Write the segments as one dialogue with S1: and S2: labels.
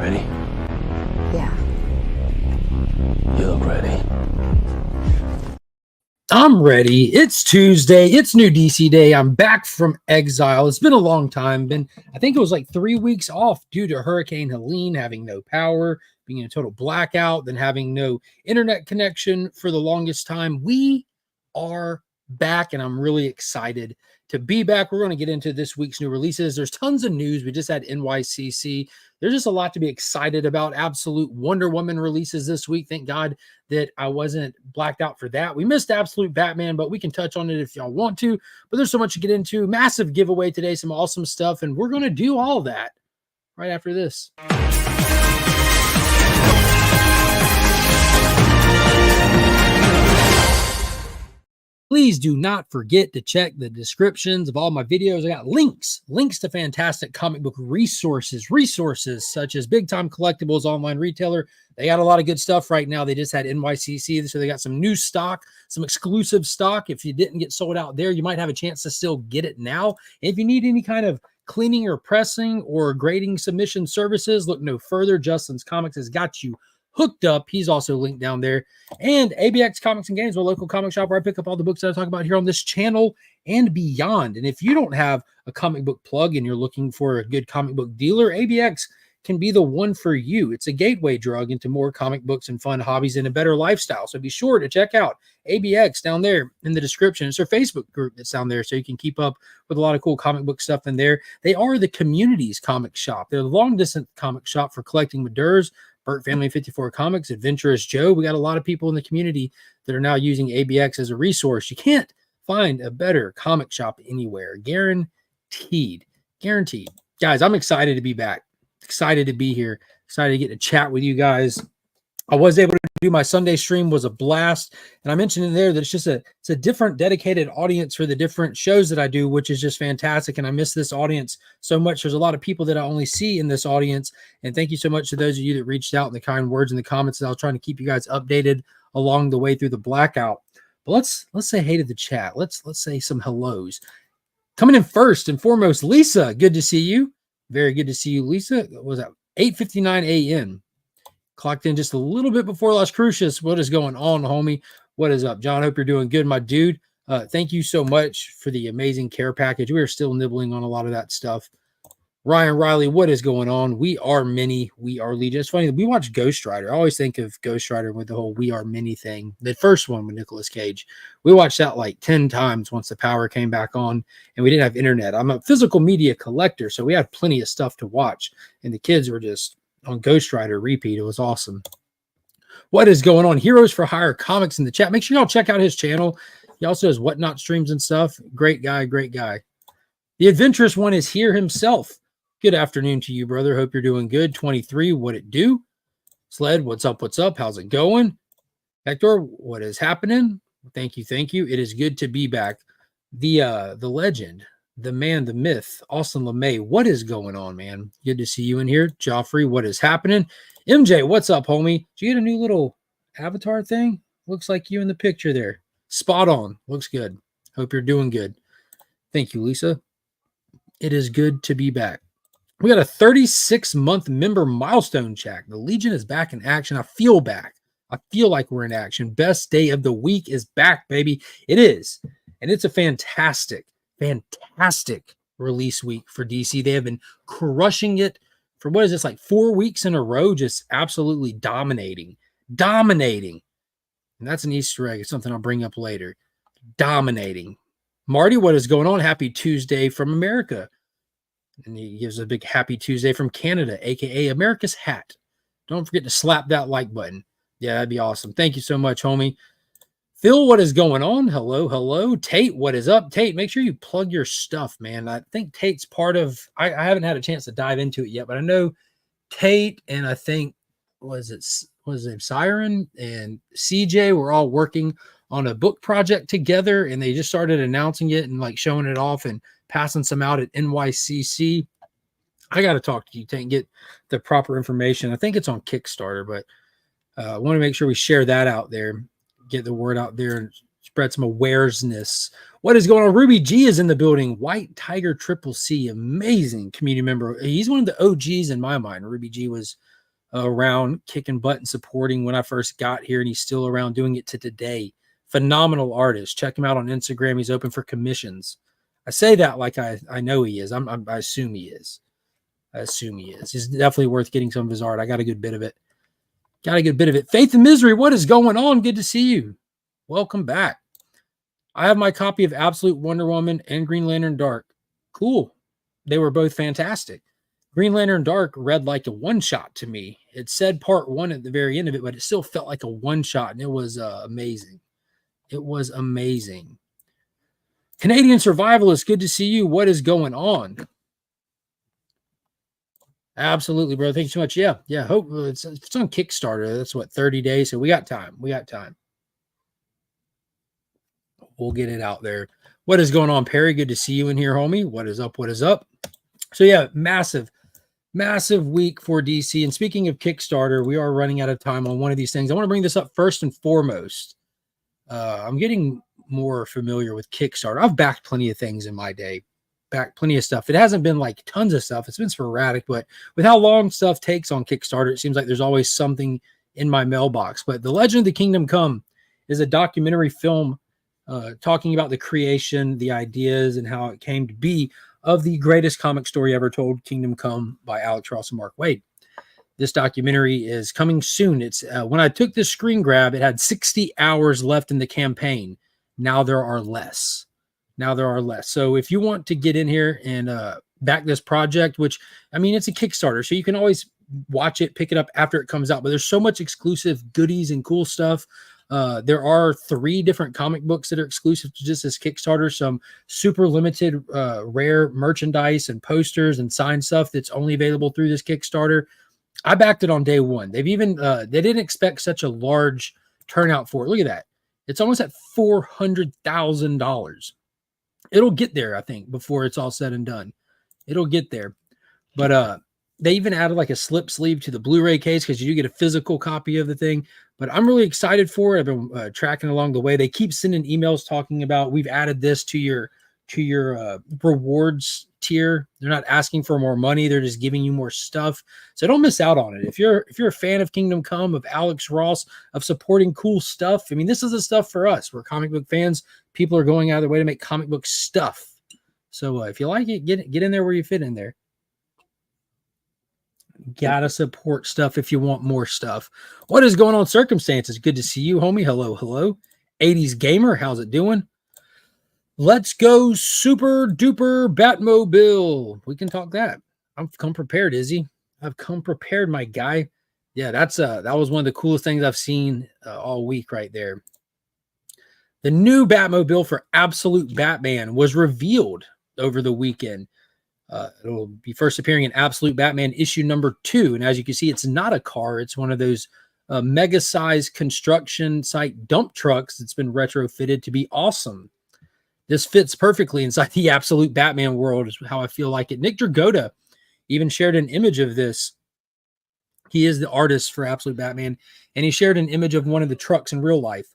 S1: Ready?
S2: Yeah.
S1: You look ready.
S3: I'm ready. It's Tuesday. It's new DC Day. I'm back from exile. It's been a long time. I think it was like 3 weeks off due to Hurricane Helene having no power, being in a total blackout, then having no internet connection for the longest time. We are back, and I'm really excited to be back. We're going to get into this week's new releases. There's tons of news. We just had NYCC. There's just a lot to be excited about. Absolute Wonder Woman releases this week. Thank God that I wasn't blacked out for that. We missed Absolute Batman, but we can touch on it if y'all want to. But there's so much to get into. Massive giveaway today, some awesome stuff, and we're going to do all that right after this. Please do not forget to check the descriptions of all my videos. I got links to fantastic comic book resources such as Big Time Collectibles online retailer. They got a lot of good stuff right now. They just had NYCC, so they got some new stock, some exclusive stock. If you didn't get sold out there, you might have a chance to still get it now. If you need any kind of cleaning or pressing or grading submission services, look no further. Justin's Comics has got you hooked up. He's also linked down there. And ABX Comics and Games, a local comic shop where I pick up all the books that I talk about here on this channel and beyond. And if you don't have a comic book plug and you're looking for a good comic book dealer, ABX can be the one for you. It's a gateway drug into more comic books and fun hobbies and a better lifestyle. So be sure to check out ABX down there in the description. It's their Facebook group that's down there, so you can keep up with a lot of cool comic book stuff in there. They are the community's comic shop. They're the long-distance comic shop for collecting Madurs, Burt Family 54 Comics, Adventurous Joe. We got a lot of people in the community that are now using ABX as a resource. You can't find a better comic shop anywhere. Guaranteed. Guys, I'm excited to be back. Excited to be here. Excited to get to chat with you guys. I was able to do my Sunday stream, was a blast. And I mentioned in there that it's a different dedicated audience for the different shows that I do, which is just fantastic. And I miss this audience so much. There's a lot of people that I only see in this audience. And thank you so much to those of you that reached out and the kind words in the comments. And I was trying to keep you guys updated along the way through the blackout. But let's say hey to the chat. Let's say some hellos. Coming in first and foremost, Lisa, good to see you. Very good to see you, Lisa. What was that? 8:59 a.m. Clocked in just a little bit before Las Cruces. What is going on, homie? What is up, John? Hope you're doing good, my dude. Thank you so much for the amazing care package. We are still nibbling on a lot of that stuff. Ryan Riley, what is going on? We are many. We are legion. It's funny that we watch Ghost Rider. I always think of Ghost Rider with the whole we are many thing. The first one with Nicolas Cage. We watched that like 10 times once the power came back on and we didn't have internet. I'm a physical media collector, so we had plenty of stuff to watch. And the kids were just on Ghost Rider repeat. It was awesome. What is going on? Heroes for Hire Comics in the chat. Make sure y'all check out his channel. He also has Whatnot streams and stuff. Great guy. The adventurous one is here himself. Good afternoon to you, brother. Hope you're doing good. 23, what it do? Sled, what's up? How's it going? Hector, what is happening? Thank you. It is good to be back. The legend, the man, the myth, Austin LeMay, what is going on, man? Good to see you in here. Joffrey, what is happening? MJ, what's up, homie? Did you get a new little avatar thing? Looks like you in the picture there. Spot on. Looks good. Hope you're doing good. Thank you, Lisa. It is good to be back. We got a 36-month member milestone check. The Legion is back in action. I feel back. I feel like we're in action. Best day of the week is back, baby. It is. And it's a fantastic release week for DC. They have been crushing it for, what is this, like 4 weeks in a row, just absolutely dominating. And that's an Easter egg. It's something I'll bring up later. Dominating. Marty, what is going on? Happy Tuesday from America. And he gives a big happy Tuesday from Canada, a.k.a. America's Hat. Don't forget to slap that like button. Yeah, that'd be awesome. Thank you so much, homie. Phil, what is going on? Hello. Tate, what is up? Tate, make sure you plug your stuff, man. I think Tate's part of, I haven't had a chance to dive into it yet, but I know Tate and I think, was it Siren and CJ were all working on a book project together, and they just started announcing it and like showing it off and passing some out at NYCC. I got to talk to you, Tank, get the proper information. I think it's on Kickstarter, but I want to make sure we share that out there, get the word out there spread some awareness. What is going on? Ruby G is in the building. White Tiger Triple C, amazing community member. He's one of the OGs in my mind. Ruby G was around kicking butt and supporting when I first got here, and he's still around doing it to today. Phenomenal artist. Check him out on Instagram. He's open for commissions. I say that like I know he is. I assume he is. I assume he is. He's definitely worth getting some of his art. I got a good bit of it. Faith and Misery, what is going on? Good to see you. Welcome back. I have my copy of Absolute Wonder Woman and Green Lantern Dark. Cool. They were both fantastic. Green Lantern Dark read like a one-shot to me. It said part 1 at the very end of it, but it still felt like a one-shot, and it was amazing. It was amazing. Canadian Survivalist, good to see you. What is going on? Absolutely, bro. Thank you so much. Yeah. Hope it's on Kickstarter. That's what, 30 days. So we got time. We'll get it out there. What is going on, Perry? Good to see you in here, homie. What is up? So yeah, massive week for DC. And speaking of Kickstarter, we are running out of time on one of these things. I want to bring this up first and foremost. I'm getting more familiar with Kickstarter. I've backed plenty of things in my day. Back plenty of stuff. It hasn't been like tons of stuff. It's been sporadic, but with how long stuff takes on Kickstarter, it seems like there's always something in my mailbox. But The Legend of the Kingdom Come is a documentary film talking about the creation, the ideas, and how it came to be of the greatest comic story ever told, Kingdom Come by Alex Ross and Mark Waid. This documentary is coming soon. It's when I took this screen grab, it had 60 hours left in the campaign. Now there are less. So if you want to get in here and back this project, which, I mean, it's a Kickstarter, so you can always watch it, pick it up after it comes out, but there's so much exclusive goodies and cool stuff. There are 3 different comic books that are exclusive to just this Kickstarter, some super limited rare merchandise and posters and signed stuff that's only available through this Kickstarter. I backed it on day 1. They've even they didn't expect such a large turnout for it. Look at that. It's almost at $400,000. It'll get there, I think, before it's all said and done. It'll get there. But they even added like a slip sleeve to the Blu-ray case because you do get a physical copy of the thing. But I'm really excited for it. I've been tracking along the way. They keep sending emails talking about, we've added this to your rewards tier. They're not asking for more money. They're just giving you more stuff. So don't miss out on it. If you're a fan of Kingdom Come, of Alex Ross, of supporting cool stuff, I mean, this is the stuff for us. We're comic book fans. People are going out of their way to make comic book stuff. So if you like it, get in there where you fit in there. Gotta support stuff if you want more stuff. What is going on, Circumstances? Good to see you, homie. Hello. 80s Gamer, how's it doing? Let's go super duper Batmobile. We can talk that. I've come prepared, Izzy. I've come prepared, my guy. Yeah, that was one of the coolest things I've seen all week right there. The new Batmobile for Absolute Batman was revealed over the weekend. It'll be first appearing in Absolute Batman issue number 2. And as you can see, it's not a car. It's one of those mega-sized construction site dump trucks that's been retrofitted to be awesome. This fits perfectly inside the Absolute Batman world, is how I feel like it. Nick Dragotta even shared an image of this. He is the artist for Absolute Batman, and he shared an image of one of the trucks in real life.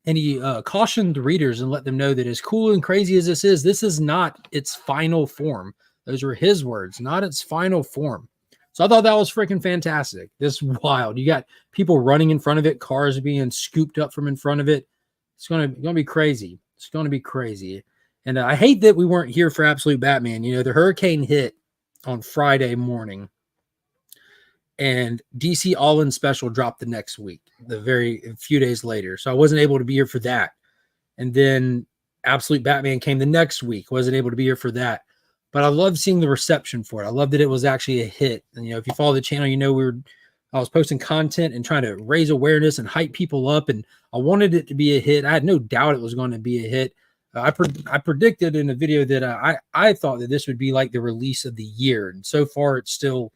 S3: And he cautioned the readers and let them know that as cool and crazy as this is not its final form. Those were his words, not its final form. So I thought that was freaking fantastic. This is wild. You got people running in front of it, cars being scooped up from in front of it. It's gonna be crazy. It's going to be crazy. And I hate that we weren't here for Absolute Batman. You know, the hurricane hit on Friday morning, and DC All-In Special dropped the next week, a few days later. So I wasn't able to be here for that. And then Absolute Batman came the next week. Wasn't able to be here for that. But I love seeing the reception for it. I love that it was actually a hit. And, you know, if you follow the channel, you know I was posting content and trying to raise awareness and hype people up, and I wanted it to be a hit. I had no doubt it was going to be a hit. I predicted in a video that I thought that this would be like the release of the year, and so far it's still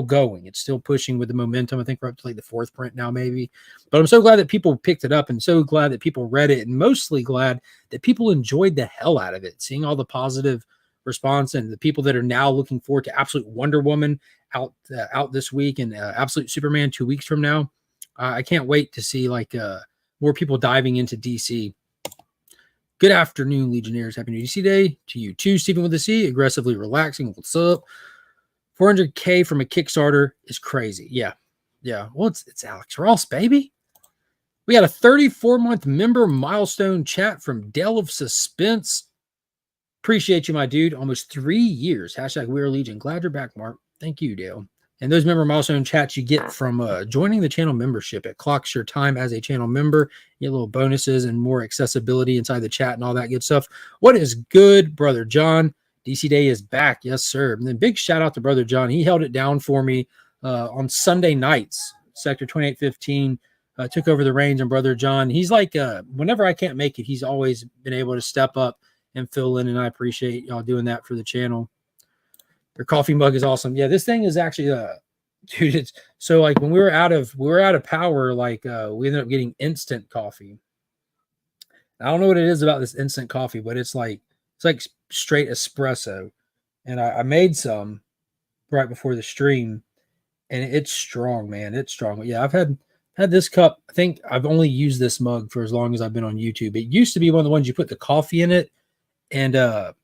S3: going. It's still pushing with the momentum. I think we're up to like the 4th print now, maybe. But I'm so glad that people picked it up, and so glad that people read it, and mostly glad that people enjoyed the hell out of it. Seeing all the positive response and the people that are now looking forward to Absolute Wonder Woman out this week, and Absolute Superman 2 weeks from now. I can't wait to see like more people diving into DC. Good afternoon, Legionnaires. Happy New DC Day to you too, Stephen with the C. Aggressively relaxing. What's up? 400K from a Kickstarter is crazy. Yeah. Well, it's Alex Ross, baby. We got a 34-month member milestone chat from Dell of Suspense. Appreciate you, my dude. Almost 3 years. Hashtag We Are Legion. Glad you're back, Mark. Thank you, Dale. And those member milestone chats you get from joining the channel membership. It clocks your time as a channel member. You get little bonuses and more accessibility inside the chat and all that good stuff. What is good, Brother John? DC Day is back. Yes, sir. And then big shout out to Brother John. He held it down for me on Sunday nights. Sector 2815 took over the reins, and Brother John, he's like, whenever I can't make it, he's always been able to step up and fill in, and I appreciate y'all doing that for the channel. Your coffee mug is awesome. Yeah, this thing is actually dude, it's so like when we were out of power, like we ended up getting instant coffee. I don't know what it is about this instant coffee, but it's like straight espresso. And I made some right before the stream, and it's strong, man. It's strong. But yeah, I've had this cup. I think I've only used this mug for as long as I've been on YouTube. It used to be one of the ones you put the coffee in it, and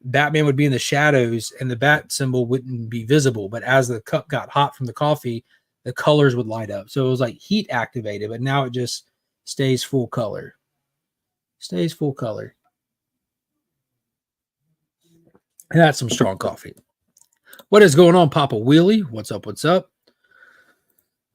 S3: Batman would be in the shadows and the bat symbol wouldn't be visible. But as the cup got hot from the coffee, the colors would light up. So it was like heat activated, but now it just stays full color. Stays full color. And that's some strong coffee. What is going on, Papa Wheelie? What's up? What's up?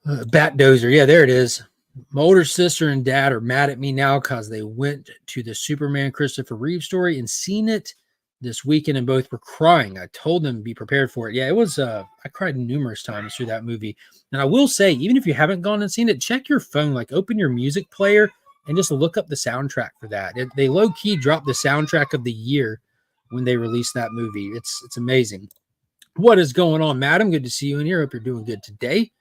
S3: Bat Dozer. Yeah, there it is. My older sister and dad are mad at me now because they went to the Superman Christopher Reeve story and seen it this weekend, and both were crying. I told them to be prepared for it. Yeah, it was, I cried numerous times through that movie. And I will say, even if you haven't gone and seen it, check your phone, like open your music player and just look up the soundtrack for that. They low-key dropped the soundtrack of the year when they released that movie. It's amazing. What is going on, madam? Good to see you in here. Hope you're doing good today.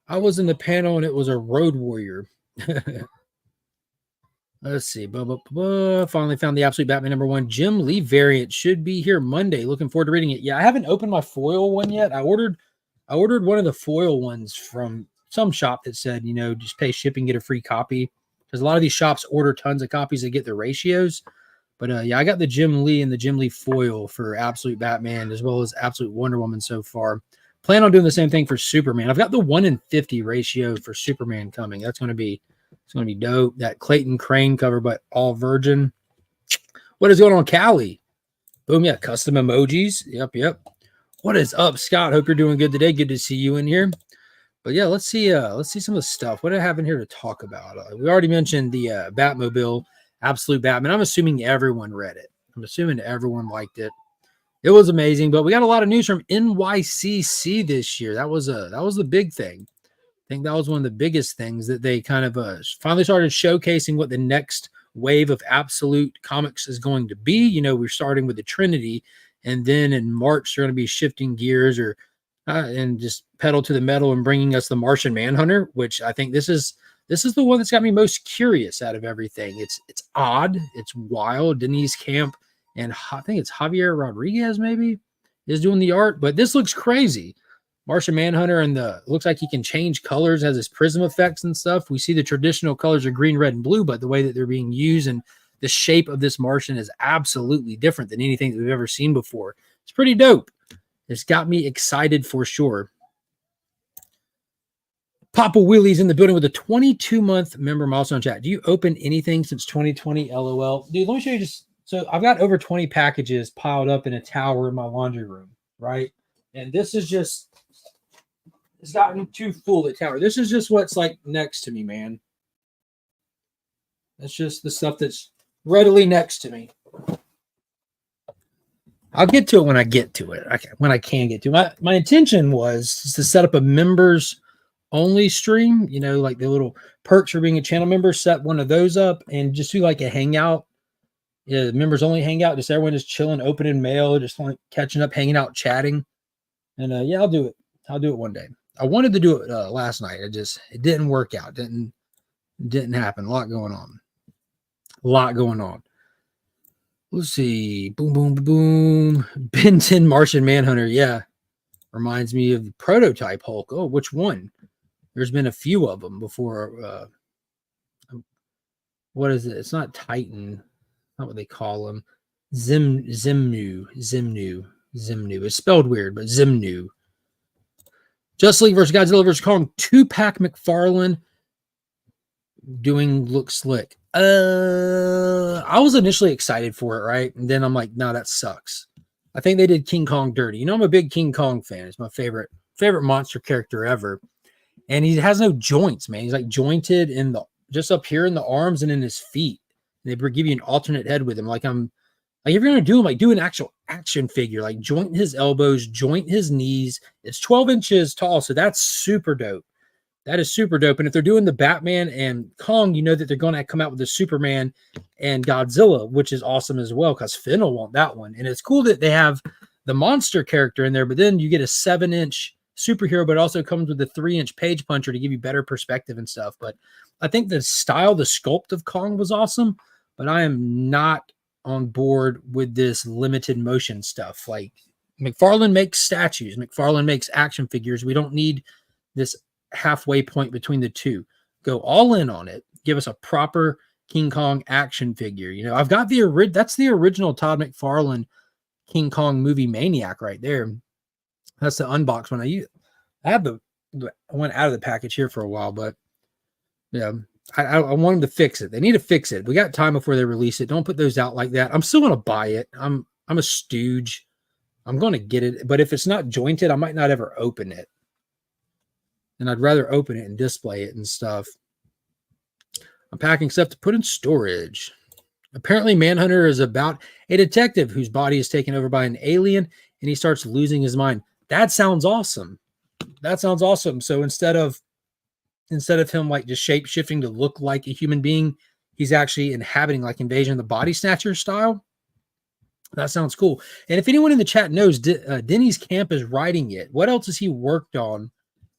S3: I was in the panel and it was a Road Warrior. Let's see. Finally found the Absolute Batman #1 Jim Lee variant. Should be here Monday. Looking forward to reading it. Yeah, I haven't opened my foil one yet. I ordered one of the foil ones from some shop that said, you know, just pay shipping, get a free copy. Because a lot of these shops order tons of copies to get the ratios. But yeah, I got the Jim Lee and the Jim Lee foil for Absolute Batman as well as Absolute Wonder Woman so far. Plan on doing the same thing for Superman. I've got the 1 in 50 ratio for Superman coming. It's going to be dope. That Clayton Crane cover, but all virgin. What is going on, Callie? Boom, yeah, custom emojis. Yep. What is up, Scott? Hope you're doing good today. Good to see you in here. But yeah, let's see some of the stuff. What do I have in here to talk about? We already mentioned the Batmobile, Absolute Batman. I'm assuming everyone read it. I'm assuming everyone liked it. It was amazing, but we got a lot of news from NYCC this year. That was the big thing. I think that was one of the biggest things that they kind of finally started showcasing what the next wave of Absolute Comics is going to be. You know, we're starting with the Trinity, and then in March they're going to be shifting gears and just pedal to the metal and bringing us the Martian Manhunter, which I think this is the one that's got me most curious out of everything. It's odd, it's wild. Denise Camp and I think it's Javier Rodriguez maybe is doing the art, but this looks crazy. Martian Manhunter, and looks like he can change colors, has his prism effects and stuff. We see the traditional colors are green, red, and blue, but the way that they're being used and the shape of this Martian is absolutely different than anything that we've ever seen before. It's pretty dope. It's got me excited for sure. Papa Willie's in the building with a 22-month member milestone chat. Do you open anything since 2020? LOL. Dude, let me show you just. So I've got over 20 packages piled up in a tower in my laundry room, right? And this is just, it's gotten too full, the tower. This is just what's like next to me, man. That's just the stuff that's readily next to me. I'll get to it when I get to it. When I can get to it. My intention was to set up a members only stream, you know, like the little perks for being a channel member, set one of those up and just do like a hangout. Yeah, members only hangout, just everyone just chilling, opening mail, just like catching up, hanging out, chatting. And yeah, I'll do it. I'll do it one day. I wanted to do it last night. It didn't work out. Didn't happen. A lot going on. Let's see. Boom, boom, boom. Ben 10 Martian Manhunter. Yeah. Reminds me of Prototype Hulk. Oh, which one? There's been a few of them before. what is it? It's not Titan. Not what they call him. Zimnu. It's spelled weird, but Zimnu. Justice League versus Godzilla versus Kong. 2-pack McFarlane doing look slick. I was initially excited for it, right? And then I'm like, no, that sucks. I think they did King Kong dirty. You know, I'm a big King Kong fan. It's my favorite monster character ever. And he has no joints, man. He's like jointed in the just up here in the arms and in his feet. And they give you an alternate head with him. Like if you're gonna do him, like do an actual action figure, like joint his elbows, joint his knees. It's 12 inches tall, so that's super dope. That is super dope. And if they're doing the Batman and Kong, you know that they're going to come out with the Superman and Godzilla, which is awesome as well, because Finn will want that one. And it's cool that they have the monster character in there, but then you get a 7-inch superhero, but it also comes with a 3-inch page puncher to give you better perspective and stuff. But I think the style, the sculpt of Kong was awesome, but I am not on board with this limited motion stuff. Like McFarlane makes statues, McFarlane makes action figures. We don't need this halfway point between the two. Go all in on it. Give us a proper King Kong action figure. You know, I've got that's the original Todd McFarlane King Kong movie Maniac right there. That's the unboxed one. I have the one out of the package here for a while, but yeah, I want them to fix it. They need to fix it. We got time before they release it. Don't put those out like that. I'm still going to buy it. I'm a stooge. I'm going to get it, but if it's not jointed, I might not ever open it. And I'd rather open it and display it and stuff. I'm packing stuff to put in storage. Apparently, Manhunter is about a detective whose body is taken over by an alien, and he starts losing his mind. That sounds awesome. That sounds awesome. So instead of him like just shape shifting to look like a human being, he's actually inhabiting like Invasion of the Body Snatcher style. That sounds cool. And if anyone in the chat knows, Denny's Camp is writing it. What else has he worked on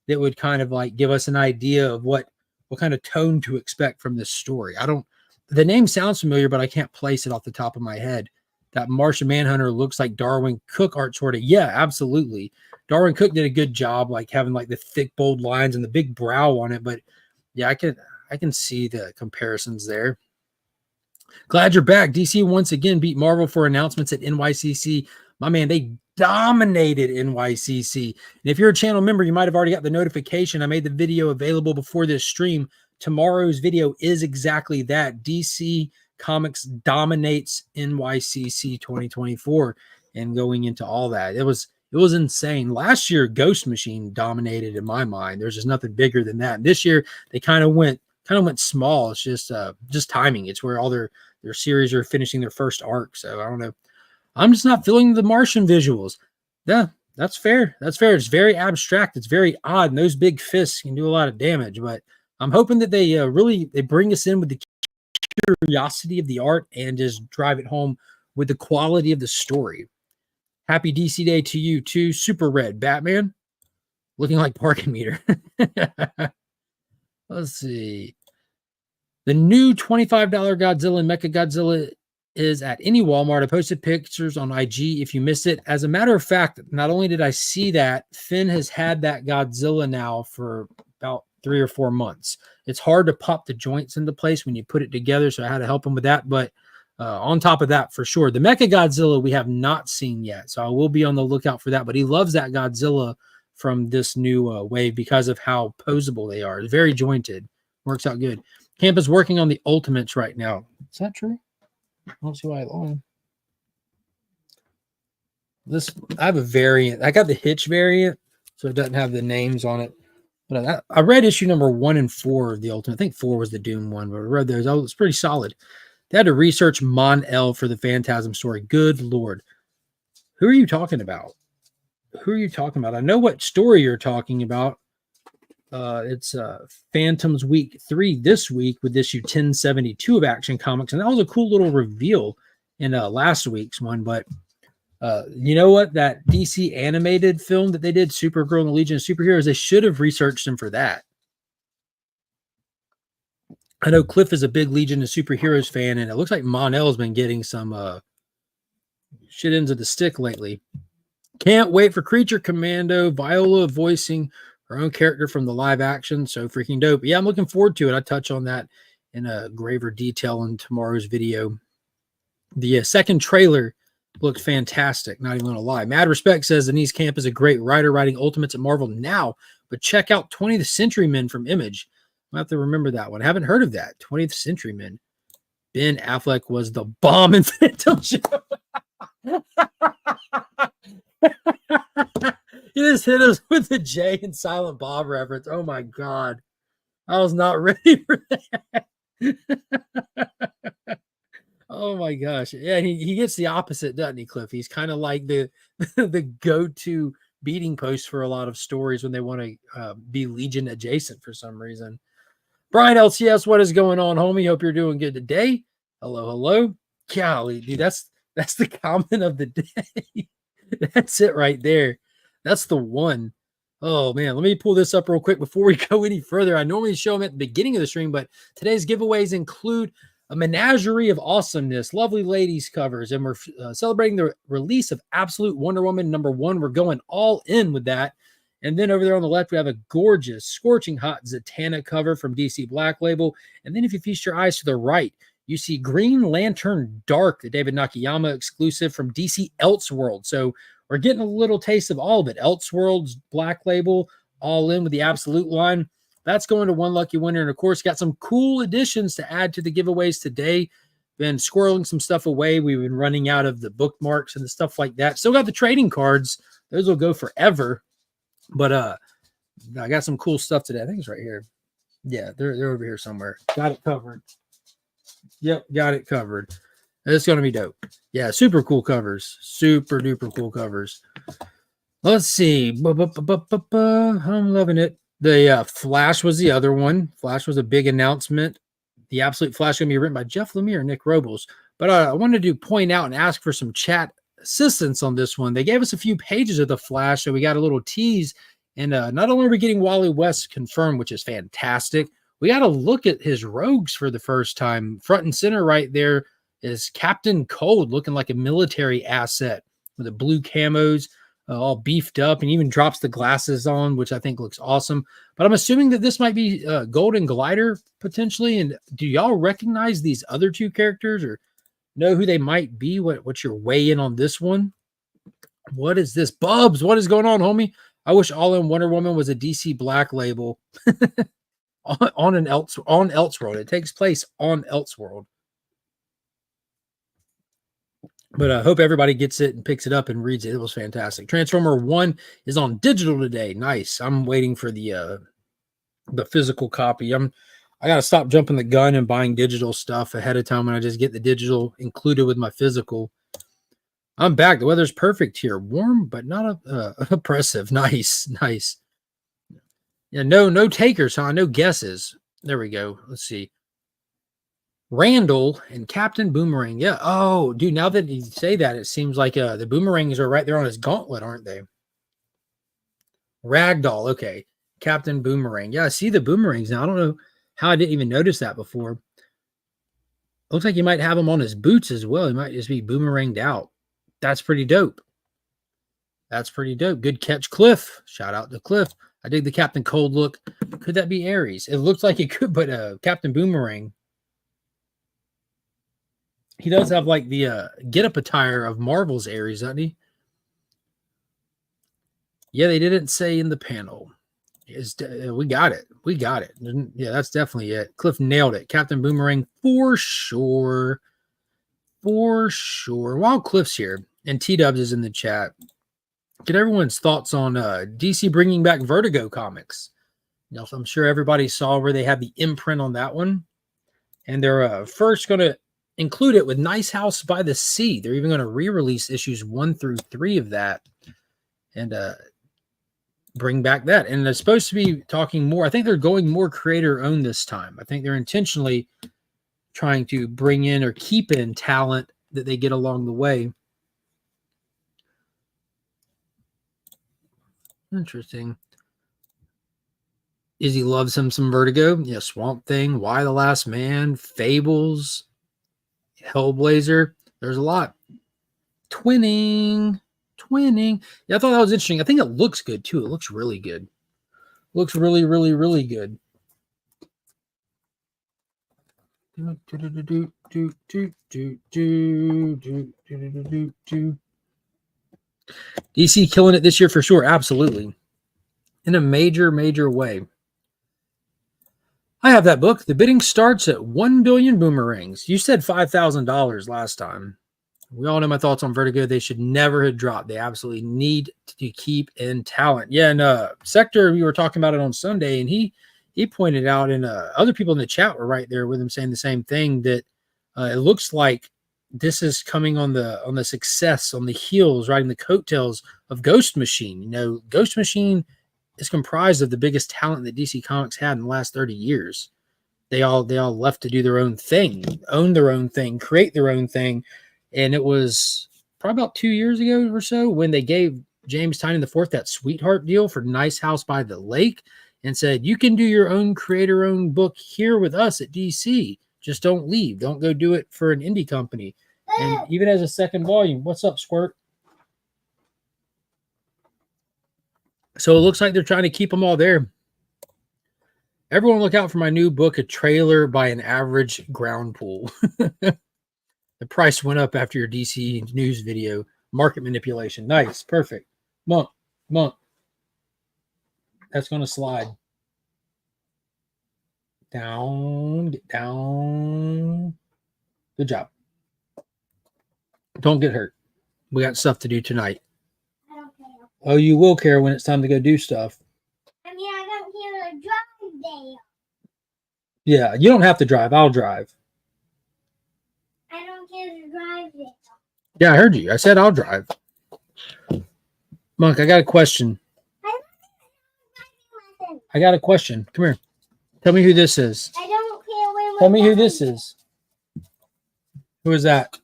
S3: that would kind of like give us an idea of what kind of tone to expect from this story? The name sounds familiar, but I can't place it off the top of my head. That Martian Manhunter looks like Darwin Cook art sort of. Yeah, absolutely. Darwin Cook did a good job, like having like the thick, bold lines and the big brow on it. But yeah, I can see the comparisons there. Glad you're back. DC once again beat Marvel for announcements at NYCC. My man, they dominated NYCC. And if you're a channel member, you might have already got the notification. I made the video available before this stream. Tomorrow's video is exactly that. DC Comics dominates NYCC 2024 and going into all that. It was insane. Last year, Ghost Machine dominated in my mind. There's just nothing bigger than that. And this year, they kind of went small. It's just timing. It's where all their series are finishing their first arc. So I don't know. I'm just not feeling the Martian visuals. Yeah, that's fair. That's fair. It's very abstract. It's very odd. And those big fists can do a lot of damage. But I'm hoping that they bring us in with the curiosity of the art and just drive it home with the quality of the story. Happy DC Day to you too. Super Red Batman looking like parking meter. Let's see. The new $25 Godzilla and Mecha Godzilla is at any Walmart. I posted pictures on IG if you missed it. As a matter of fact, not only did I see that, Finn has had that Godzilla now for about 3 or 4 months. It's hard to pop the joints into place when you put it together, so I had to help him with that. But on top of that, for sure, the Mecha Godzilla we have not seen yet, so I will be on the lookout for that. But he loves that Godzilla from this new wave because of how posable they are. It's very jointed. Works out good. Camp is working on the Ultimates right now. Is that true? I don't see why I lied. I have a variant. I got the Hitch variant, so it doesn't have the names on it. But I read issue number 1 and 4 of the Ultimate. I think 4 was the Doom one, but I read those. Oh, it's pretty solid. They had to research Mon-El for the Phantasm story. Good Lord. Who are you talking about? Who are you talking about? I know what story you're talking about. It's Phantoms Week 3 this week with issue 1072 of Action Comics. And that was a cool little reveal in last week's one. But you know what? That DC animated film that they did, Supergirl and the Legion of Superheroes, they should have researched him for that. I know Cliff is a big Legion of Superheroes fan, and it looks like Mon-El has been getting some shit ends of the stick lately. Can't wait for Creature Commando, Viola voicing her own character from the live action. So freaking dope. Yeah, I'm looking forward to it. I touch on that in a graver detail in tomorrow's video. The second trailer looked fantastic, not even going to lie. Mad Respect says Denise Camp is a great writer writing Ultimates at Marvel now, but check out 20th Century Men from Image. I'll have to remember that one. I haven't heard of that. 20th Century Men. Ben Affleck was the bomb in Phantom Show. He just hit us with the Jay and Silent Bob reference. Oh my God. I was not ready for that. Oh my gosh. Yeah, he gets the opposite, doesn't he, Cliff? He's kind of like the go-to beating post for a lot of stories when they want to be Legion adjacent for some reason. Brian LCS, what is going on, homie? Hope you're doing good today. Hello, hello. Golly, dude, that's the comment of the day. That's it right there. That's the one. Oh man, let me pull this up real quick before we go any further. I normally show them at the beginning of the stream, but today's giveaways include a menagerie of awesomeness, lovely ladies covers, and we're celebrating the release of Absolute Wonder Woman #1. We're going all in with that. And then over there on the left, we have a gorgeous, scorching hot Zatanna cover from DC Black Label. And then if you feast your eyes to the right, you see Green Lantern Dark, the David Nakayama exclusive from DC Elseworld. So we're getting a little taste of all of it. Elseworld's Black Label, all in with the Absolute line. That's going to one lucky winner. And of course, got some cool additions to add to the giveaways today. Been squirreling some stuff away. We've been running out of the bookmarks and the stuff like that. Still got the trading cards. Those will go forever. But I got some cool stuff today. I think it's right here. Yeah, they're over here somewhere. Got it covered. Yep, got it covered. It's going to be dope. Yeah, super cool covers. Super duper cool covers. Let's see. I'm loving it. The Flash was the other one. Flash was a big announcement. The Absolute Flash going to be written by Jeff Lemire and Nick Robles. But I wanted to point out and ask for some chat assistance on this one. They gave us a few pages of the Flash, so we got a little tease. And not only are we getting Wally West confirmed, which is fantastic, we got to look at his rogues for the first time. Front and center right there is Captain Cold, looking like a military asset with the blue camos, all beefed up, and even drops the glasses on, which I think looks awesome. But I'm assuming that this might be Golden Glider potentially. And do y'all recognize these other two characters or know who they might be? What's your weigh in on this one? What is this? Bubs, what is going on, homie? I wish All in Wonder Woman was a DC Black Label on Elseworld. It takes place on Elseworld. But I hope everybody gets it and picks it up and reads it. It was fantastic. Transformer 1 is on digital today. Nice. I'm waiting for the physical copy. I got to stop jumping the gun and buying digital stuff ahead of time when I just get the digital included with my physical. I'm back. The weather's perfect here. Warm, but not oppressive. Nice. Nice. Yeah, no takers, huh? No guesses. There we go. Let's see. Randall and Captain Boomerang. Yeah. Oh, dude, now that you say that, it seems like the boomerangs are right there on his gauntlet, aren't they? Ragdoll. Okay. Captain Boomerang. Yeah, I see the boomerangs now. I don't know how I didn't even notice that before. Looks like he might have them on his boots as well. He might just be boomeranged out. That's pretty dope. That's pretty dope. Good catch, Cliff. Shout out to Cliff. I dig the Captain Cold look. Could that be Ares? It looks like it could, but Captain Boomerang. He does have like the get-up attire of Marvel's Ares, doesn't he? Yeah, they didn't say in the panel. We got it. We got it. Yeah, that's definitely it. Cliff nailed it. Captain Boomerang for sure. For sure. While Cliff's here and T-Dubs is in the chat, get everyone's thoughts on DC bringing back Vertigo comics. You know, so I'm sure everybody saw where they had the imprint on that one. And they're first going to include it with Nice House by the Sea. They're even going to re-release issues 1 through 3 of that and bring back that. And they're supposed to be talking more. I think they're going more creator-owned this time. I think they're intentionally trying to bring in or keep in talent that they get along the way. Interesting. Izzy loves him some Vertigo. Yeah, Swamp Thing, Why the Last Man, Fables, Hellblazer. There's a lot. Twinning. Yeah, I thought that was interesting. I think it looks good too. It looks really good. Looks really, really, really good. DC killing it this year for sure. Absolutely. In a major, major way. I have that book. The bidding starts at 1 billion boomerangs. You said $5,000 last time. We all know my thoughts on Vertigo. They should never have dropped. They absolutely need to keep in talent. Yeah, and Sector, we were talking about it on Sunday, and he pointed out, and other people in the chat were right there with him saying the same thing, that it looks like this is coming on the success, on the heels, riding the coattails of Ghost Machine. You know, Ghost Machine is comprised of the biggest talent that DC Comics had in the last 30 years. They all left to do their own thing, own their own thing, create their own thing. And it was probably about 2 years ago or so when they gave James Tynion IV that sweetheart deal for Nice House by the Lake and said, you can do your own creator-owned book here with us at DC. Just don't leave. Don't go do it for an indie company. And even as a second volume. What's up, Squirt? So it looks like they're trying to keep them all there. Everyone look out for my new book, A Trailer by an Average Ground Pool. The price went up after your DC news video. Market manipulation. Nice. Perfect. Monk. That's going to slide. Down. Get down. Good job. Don't get hurt. We got stuff to do tonight.
S2: I don't care.
S3: Oh, you will care when it's time to go do stuff.
S2: I mean, I don't care to drive there.
S3: Yeah, you don't have to drive. I'll drive.
S2: I don't care to drive there.
S3: Yeah, I heard you. I said I'll drive. Monk, I got a question. I got a question. Come here. Tell me who this is.
S2: I don't care where.
S3: Tell me who this is. Who is that?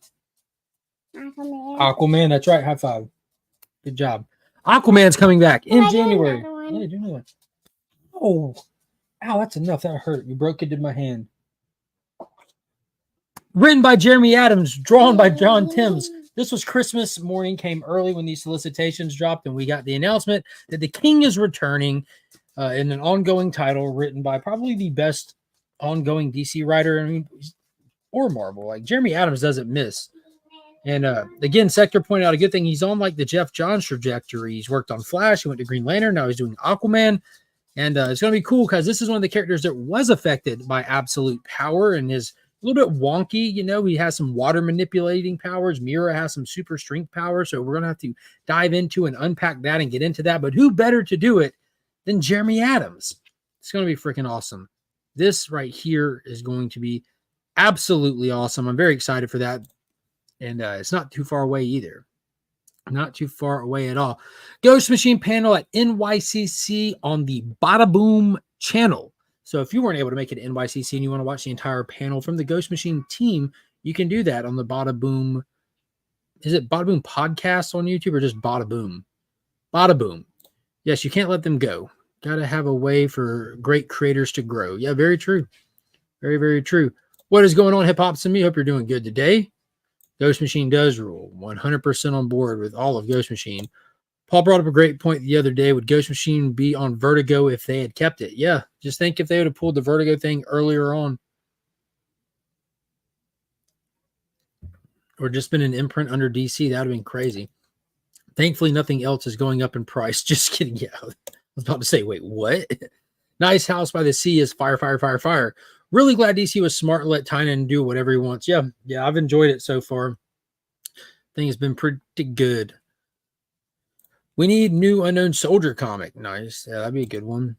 S2: Aquaman.
S3: Aquaman. That's right. High five. Good job. Aquaman's coming back in
S2: I do
S3: January.
S2: another one.
S3: Yeah, do another one. Oh, ow, that's enough. That hurt. You broke into my hand. Written by Jeremy Adams, drawn by John Timms. This was Christmas morning, came early when these solicitations dropped, and we got the announcement that the King is returning in an ongoing title written by probably the best ongoing DC writer, I mean, or Marvel. Like, Jeremy Adams doesn't miss. And again, Sector pointed out a good thing. He's on like the Jeff Johns trajectory. He's worked on Flash. He went to Green Lantern. Now he's doing Aquaman. And it's going to be cool because this is one of the characters that was affected by absolute power and is a little bit wonky. You know, he has some water manipulating powers. Mira has some super strength power. So we're going to have to dive into and unpack that and get into that. But who better to do it than Jeremy Adams? It's going to be freaking awesome. This right here is going to be absolutely awesome. I'm very excited for that. And it's not too far away either. Not too far away at all. Ghost Machine panel at NYCC on the Bada Boom channel. So if you weren't able to make it to NYCC and you want to watch the entire panel from the Ghost Machine team, you can do that on the Bada Boom. Is it Bada Boom podcast on YouTube or just Bada Boom? Bada Boom. Yes, you can't let them go. Got to have a way for great creators to grow. Yeah, very true. Very, very true. What is going on, Hip Hops and me? Hope you're doing good today. Ghost Machine does rule. 100% on board with all of Ghost Machine. Paul brought up a great point the other day. Would Ghost Machine be on Vertigo if they had kept it? Yeah, just think if they would have pulled the Vertigo thing earlier on. Or just been an imprint under DC, that would have been crazy. Thankfully, nothing else is going up in price. Just kidding. Yeah, I was about to say, wait, what? Nice House by the Sea is fire, fire, fire, fire. Really glad DC was smart and let Tynion do whatever he wants. Yeah, I've enjoyed it so far. I think it's been pretty good. We need new Unknown Soldier comic. Nice. Yeah, that'd be a good one.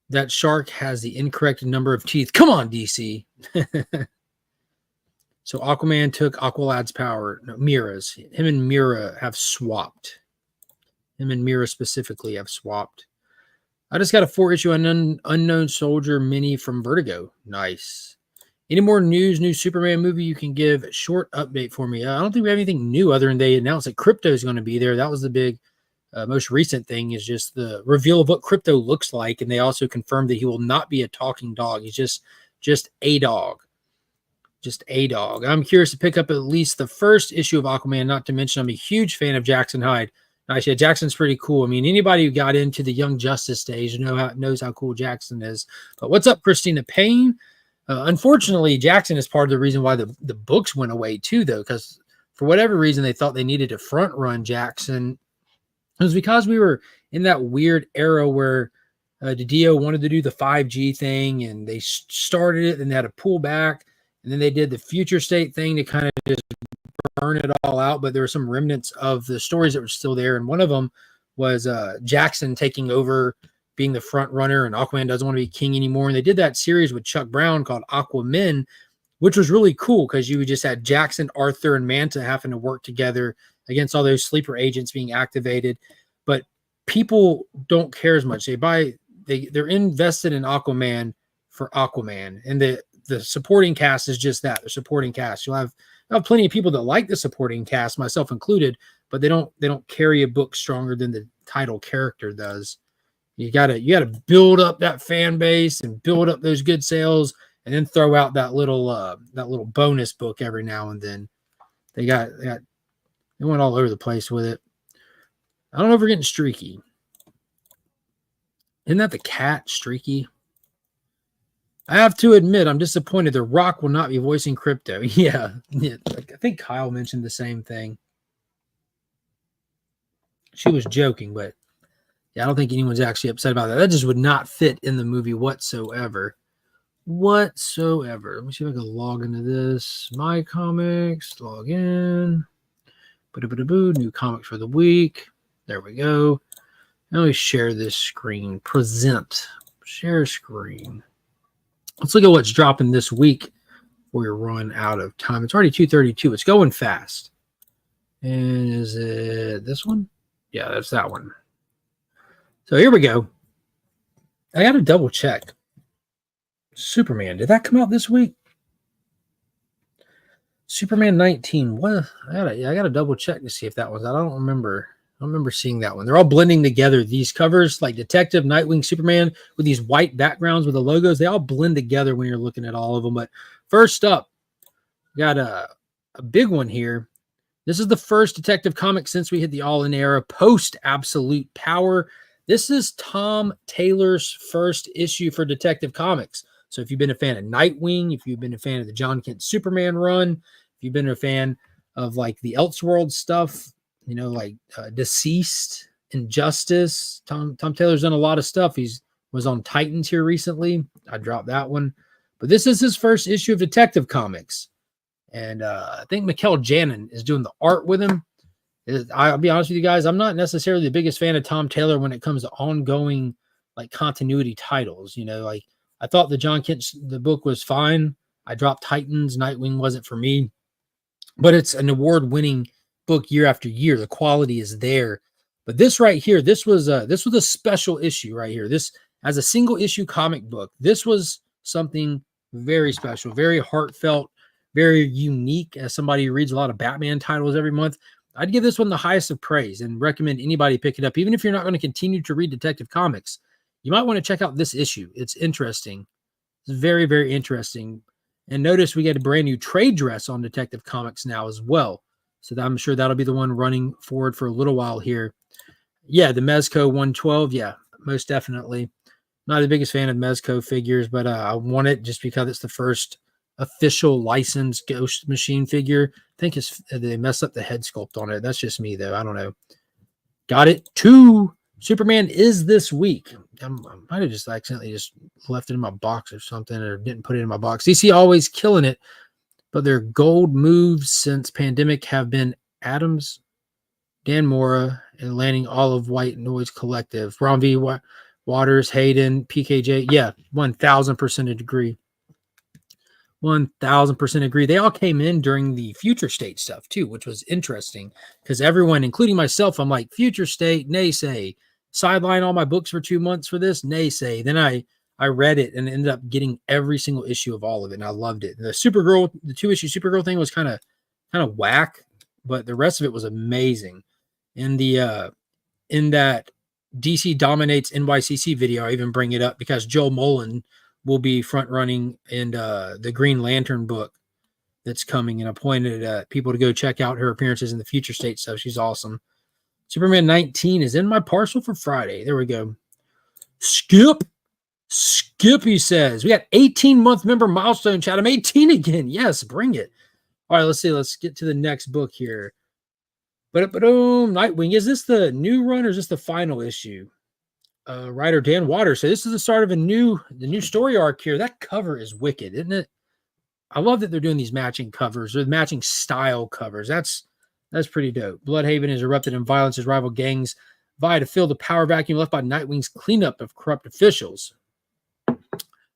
S3: That shark has the incorrect number of teeth. Come on, DC. So Aquaman took Aqualad's power. No, Mira's. Him and Mira have swapped. Him and Mira specifically have swapped. I just got a 4-issue Unknown Soldier mini from Vertigo. Nice. Any more news, new Superman movie you can give? Short update for me. I don't think we have anything new other than they announced that Crypto is going to be there. That was the big, most recent thing is just the reveal of what Crypto looks like. And they also confirmed that he will not be a talking dog. He's just a dog. Just a dog. I'm curious to pick up at least the first issue of Aquaman, not to mention I'm a huge fan of Jackson Hyde. Nice. Yeah, Jackson's pretty cool. I mean, anybody who got into the Young Justice stage knows how cool Jackson is. But what's up, Christina Payne? Unfortunately, Jackson is part of the reason why the books went away too, though, because for whatever reason they thought they needed to front run Jackson. It was because we were in that weird era where DiDio wanted to do the 5G thing, and they started it, and they had to pull back, and then they did the future state thing to kind of just burn it all out. But there were some remnants of the stories that were still there, and one of them was Jackson taking over, being the front runner, and Aquaman doesn't want to be king anymore. And they did that series with Chuck Brown called Aquaman, which was really cool because you just had Jackson, Arthur, and Manta having to work together against all those sleeper agents being activated. But people don't care as much. They're invested in Aquaman for Aquaman, and the supporting cast is just that. The supporting cast. You'll have plenty of people that like the supporting cast, myself included, but they don't carry a book stronger than the title character does. You gotta build up that fan base and build up those good sales, and then throw out that little bonus book every now and then. They went all over the place with it. I don't know if we're getting streaky. Isn't that the cat, Streaky? I have to admit, I'm disappointed. The Rock will not be voicing Crypto. Yeah. I think Kyle mentioned the same thing. She was joking, but yeah, I don't think anyone's actually upset about that. That just would not fit in the movie whatsoever. Let me see if I can log into this. My comics, log in. New comics for the week. There we go. Now we share this screen. Present. Share screen. Let's look at what's dropping this week before we run out of time. It's already 2:32. It's going fast. And is it this one? Yeah, that's that one. So here we go. I got to double check. Superman. Did that come out this week? Superman 19. What? I gotta double check to see if that was. I don't remember seeing that one. They're all blending together. These covers, like Detective, Nightwing, Superman, with these white backgrounds with the logos, they all blend together when you're looking at all of them. But first up, got a big one here. This is the first Detective comic since we hit the All-In era, post Absolute Power. This is Tom Taylor's first issue for Detective Comics. So if you've been a fan of Nightwing, if you've been a fan of the John Kent Superman run, if you've been a fan of like the Elseworld stuff, like Deceased, Injustice. Tom Taylor's done a lot of stuff. Was on Titans here recently. I dropped that one. But this is his first issue of Detective Comics. And I think Mikkel Janin is doing the art with him. I'll be honest with you guys, I'm not necessarily the biggest fan of Tom Taylor when it comes to ongoing like continuity titles. Like I thought the John Kent the book was fine. I dropped Titans. Nightwing wasn't for me. But it's an award-winning book year after year. The quality is there. But this right here, this was a special issue right here. This, as a single issue comic book, this was something very special, very heartfelt, very unique. As somebody who reads a lot of Batman titles every month, I'd give this one the highest of praise and recommend anybody pick it up. Even if you're not going to continue to read Detective Comics, you might want to check out this issue. It's interesting. It's very, very interesting. And notice we get a brand new trade dress on Detective Comics now as well. So I'm sure that'll be the one running forward for a little while here. Yeah, the Mezco 112. Yeah, most definitely. Not the biggest fan of Mezco figures, but I want it just because it's the first official licensed Ghost Machine figure. I think they messed up the head sculpt on it. That's just me, though. I don't know. Got it. 2. Superman is this week. I might have just accidentally just left it in my box or something, or didn't put it in my box. DC always killing it. But their gold moves since pandemic have been Adams, Dan Mora, and landing all of White Noise Collective. Ron V. Waters, Hayden, PKJ. Yeah, 1,000% agree. 1,000% agree. They all came in during the Future State stuff too, which was interesting because everyone, including myself, I'm like, Future State, naysay. Sideline all my books for 2 months for this, naysay. Then I read it and ended up getting every single issue of all of it, and I loved it. The 2-issue Supergirl thing was kind of whack, but the rest of it was amazing. And in that DC Dominates NYCC video, I even bring it up because Joel Mullen will be front running in the Green Lantern book that's coming, and I pointed people to go check out her appearances in the Future State stuff. She's awesome. Superman 19 is in my parcel for Friday. There we go. Skip Gippy says, we got 18-month member milestone chat. I'm 18 again. Yes, bring it. All right, let's see. Let's get to the next book here. But Nightwing. Is this the new run or is this the final issue? Writer Dan Waters. So this is the start of the new story arc here. That cover is wicked, isn't it? I love that they're doing these matching covers or matching style covers. That's pretty dope. Bloodhaven has erupted in violence as rival gangs vie to fill the power vacuum left by Nightwing's cleanup of corrupt officials.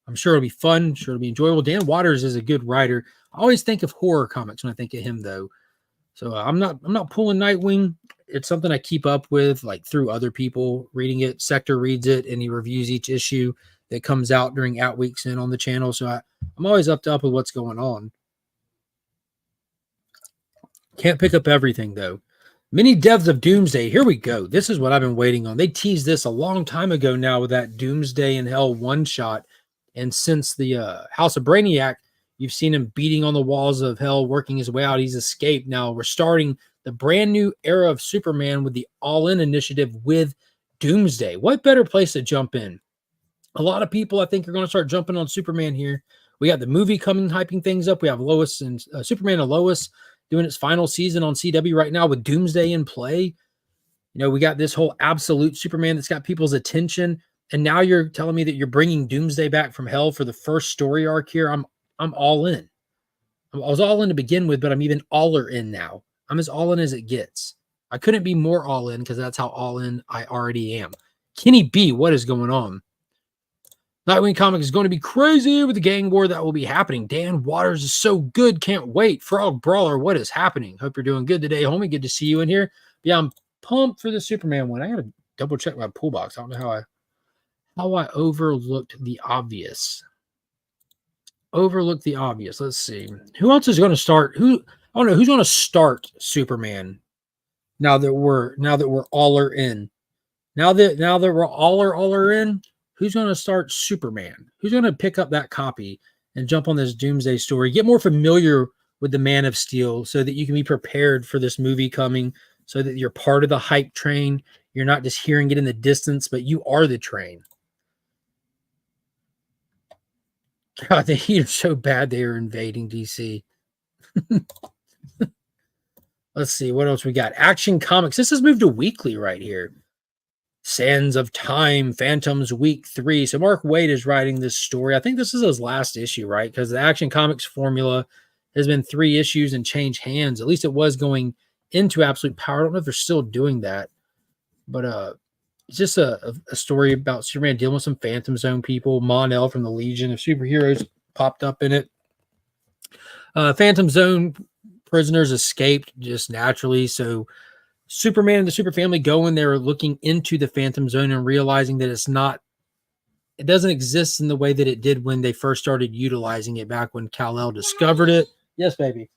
S3: I'm sure it'll be fun. I'm sure it'll be enjoyable. Dan Waters is a good writer. I always think of horror comics when I think of him, though. So I'm not pulling Nightwing. It's something I keep up with, like through other people reading it. Sector reads it and he reviews each issue that comes out during Out Weeks in on the channel. So I'm always up with what's going on. Can't pick up everything though. Many devs of Doomsday. Here we go. This is what I've been waiting on. They teased this a long time ago now with that Doomsday in Hell one shot. And since the House of Brainiac, you've seen him beating on the walls of hell, working his way out. He's escaped. Now we're starting the brand new era of Superman with the All In initiative with Doomsday. What better place to jump in? A lot of people, I think, are going to start jumping on Superman here. We got the movie coming, hyping things up. We have Lois and Superman and Lois doing its final season on CW right now with Doomsday in play. You know, we got this whole absolute Superman that's got people's attention. And now you're telling me that you're bringing Doomsday back from hell for the first story arc here. I'm all in. I was all in to begin with, but I'm even aller in now. I'm as all in as it gets. I couldn't be more all in because that's how all in I already am. Kenny B, what is going on? Nightwing Comics is going to be crazy with the gang war that will be happening. Dan Waters is so good. Can't wait. Frog Brawler, what is happening? Hope you're doing good today, homie. Good to see you in here. Yeah, I'm pumped for the Superman one. I got to double check my pool box. I don't know how I overlooked the obvious. Let's see. Who else is going to start? I don't know who's going to start Superman now that we're all in. Now that we're all in, who's going to start Superman? Who's going to pick up that copy and jump on this Doomsday story? Get more familiar with the Man of Steel so that you can be prepared for this movie coming, so that you're part of the hype train. You're not just hearing it in the distance, but you are the train. God, the Heat are so bad they are invading DC. Let's see what else we got. Action Comics. This has moved to weekly right here. Sands of Time, Phantoms Week 3. So Mark Waid is writing this story. I think this is his last issue, right? Because the Action Comics formula has been 3 issues and changed hands. At least it was going into Absolute Power. I don't know if they're still doing that. But it's just a story about Superman dealing with some Phantom Zone people. Mon-El from the Legion of Superheroes popped up in it. Phantom Zone prisoners escaped just naturally. So Superman and the Super Family go in there looking into the Phantom Zone and realizing that it doesn't exist in the way that it did when they first started utilizing it back when Kal-El discovered it. Yes, baby.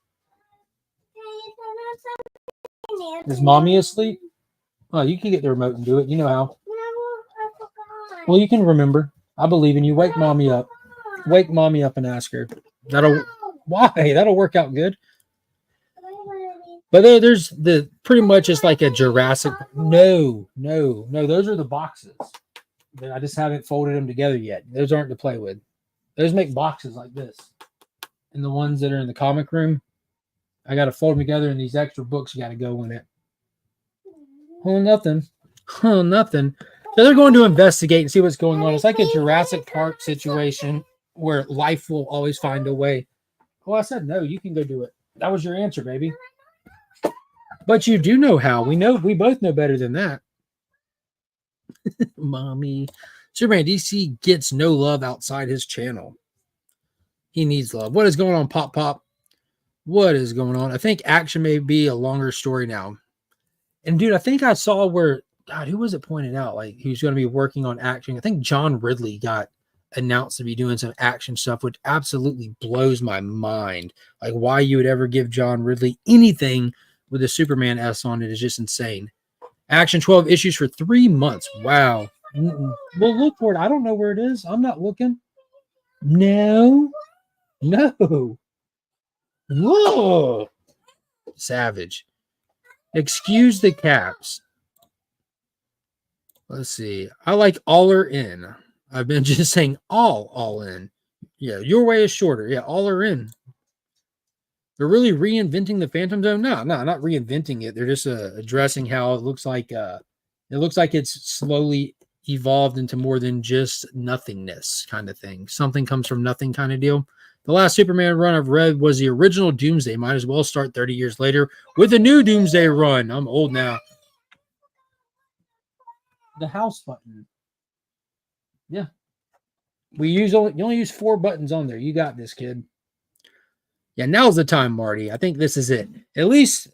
S3: Is mommy asleep? Oh, you can get the remote and do it. You know how. Well, you can remember. I believe in you. Wake mommy up. Wake mommy up and ask her. That'll work out good. But there's the pretty much it's like a Jurassic. No. Those are the boxes. I just haven't folded them together yet. Those aren't to play with. Those make boxes like this. And the ones that are in the comic room, I got to fold them together, and these extra books got to go in it. Oh, nothing. So they're going to investigate and see what's going on. It's like a Jurassic Park situation where life will always find a way. Oh, I said no. You can go do it. That was your answer, baby. But you do know how. We both know better than that. Mommy. Superman DC gets no love outside his channel. He needs love. What is going on, Pop Pop? What is going on? I think Action may be a longer story now. And dude, I think I saw where, God, who was it pointed out? Like he was going to be working on Action. I think John Ridley got announced to be doing some Action stuff, which absolutely blows my mind. Like why you would ever give John Ridley anything with a Superman S on it is just insane. Action 12 issues for 3 months. Wow. We'll look for it. I don't know where it is. I'm not looking. No. Whoa. Savage. Excuse the caps. Let's see. I like Aller In. I've been just saying all in. Yeah, your way is shorter. Yeah, all are in. They're really reinventing the Phantom Zone. No, not reinventing it. They're just addressing how it looks like. It looks like it's slowly evolved into more than just nothingness kind of thing. Something comes from nothing kind of deal. The last Superman run I've read was the original Doomsday. Might as well start 30 years later with a new Doomsday run. I'm old now. The house button. Yeah. You only use 4 buttons on there. You got this, kid. Yeah, now's the time, Marty. I think this is it. At least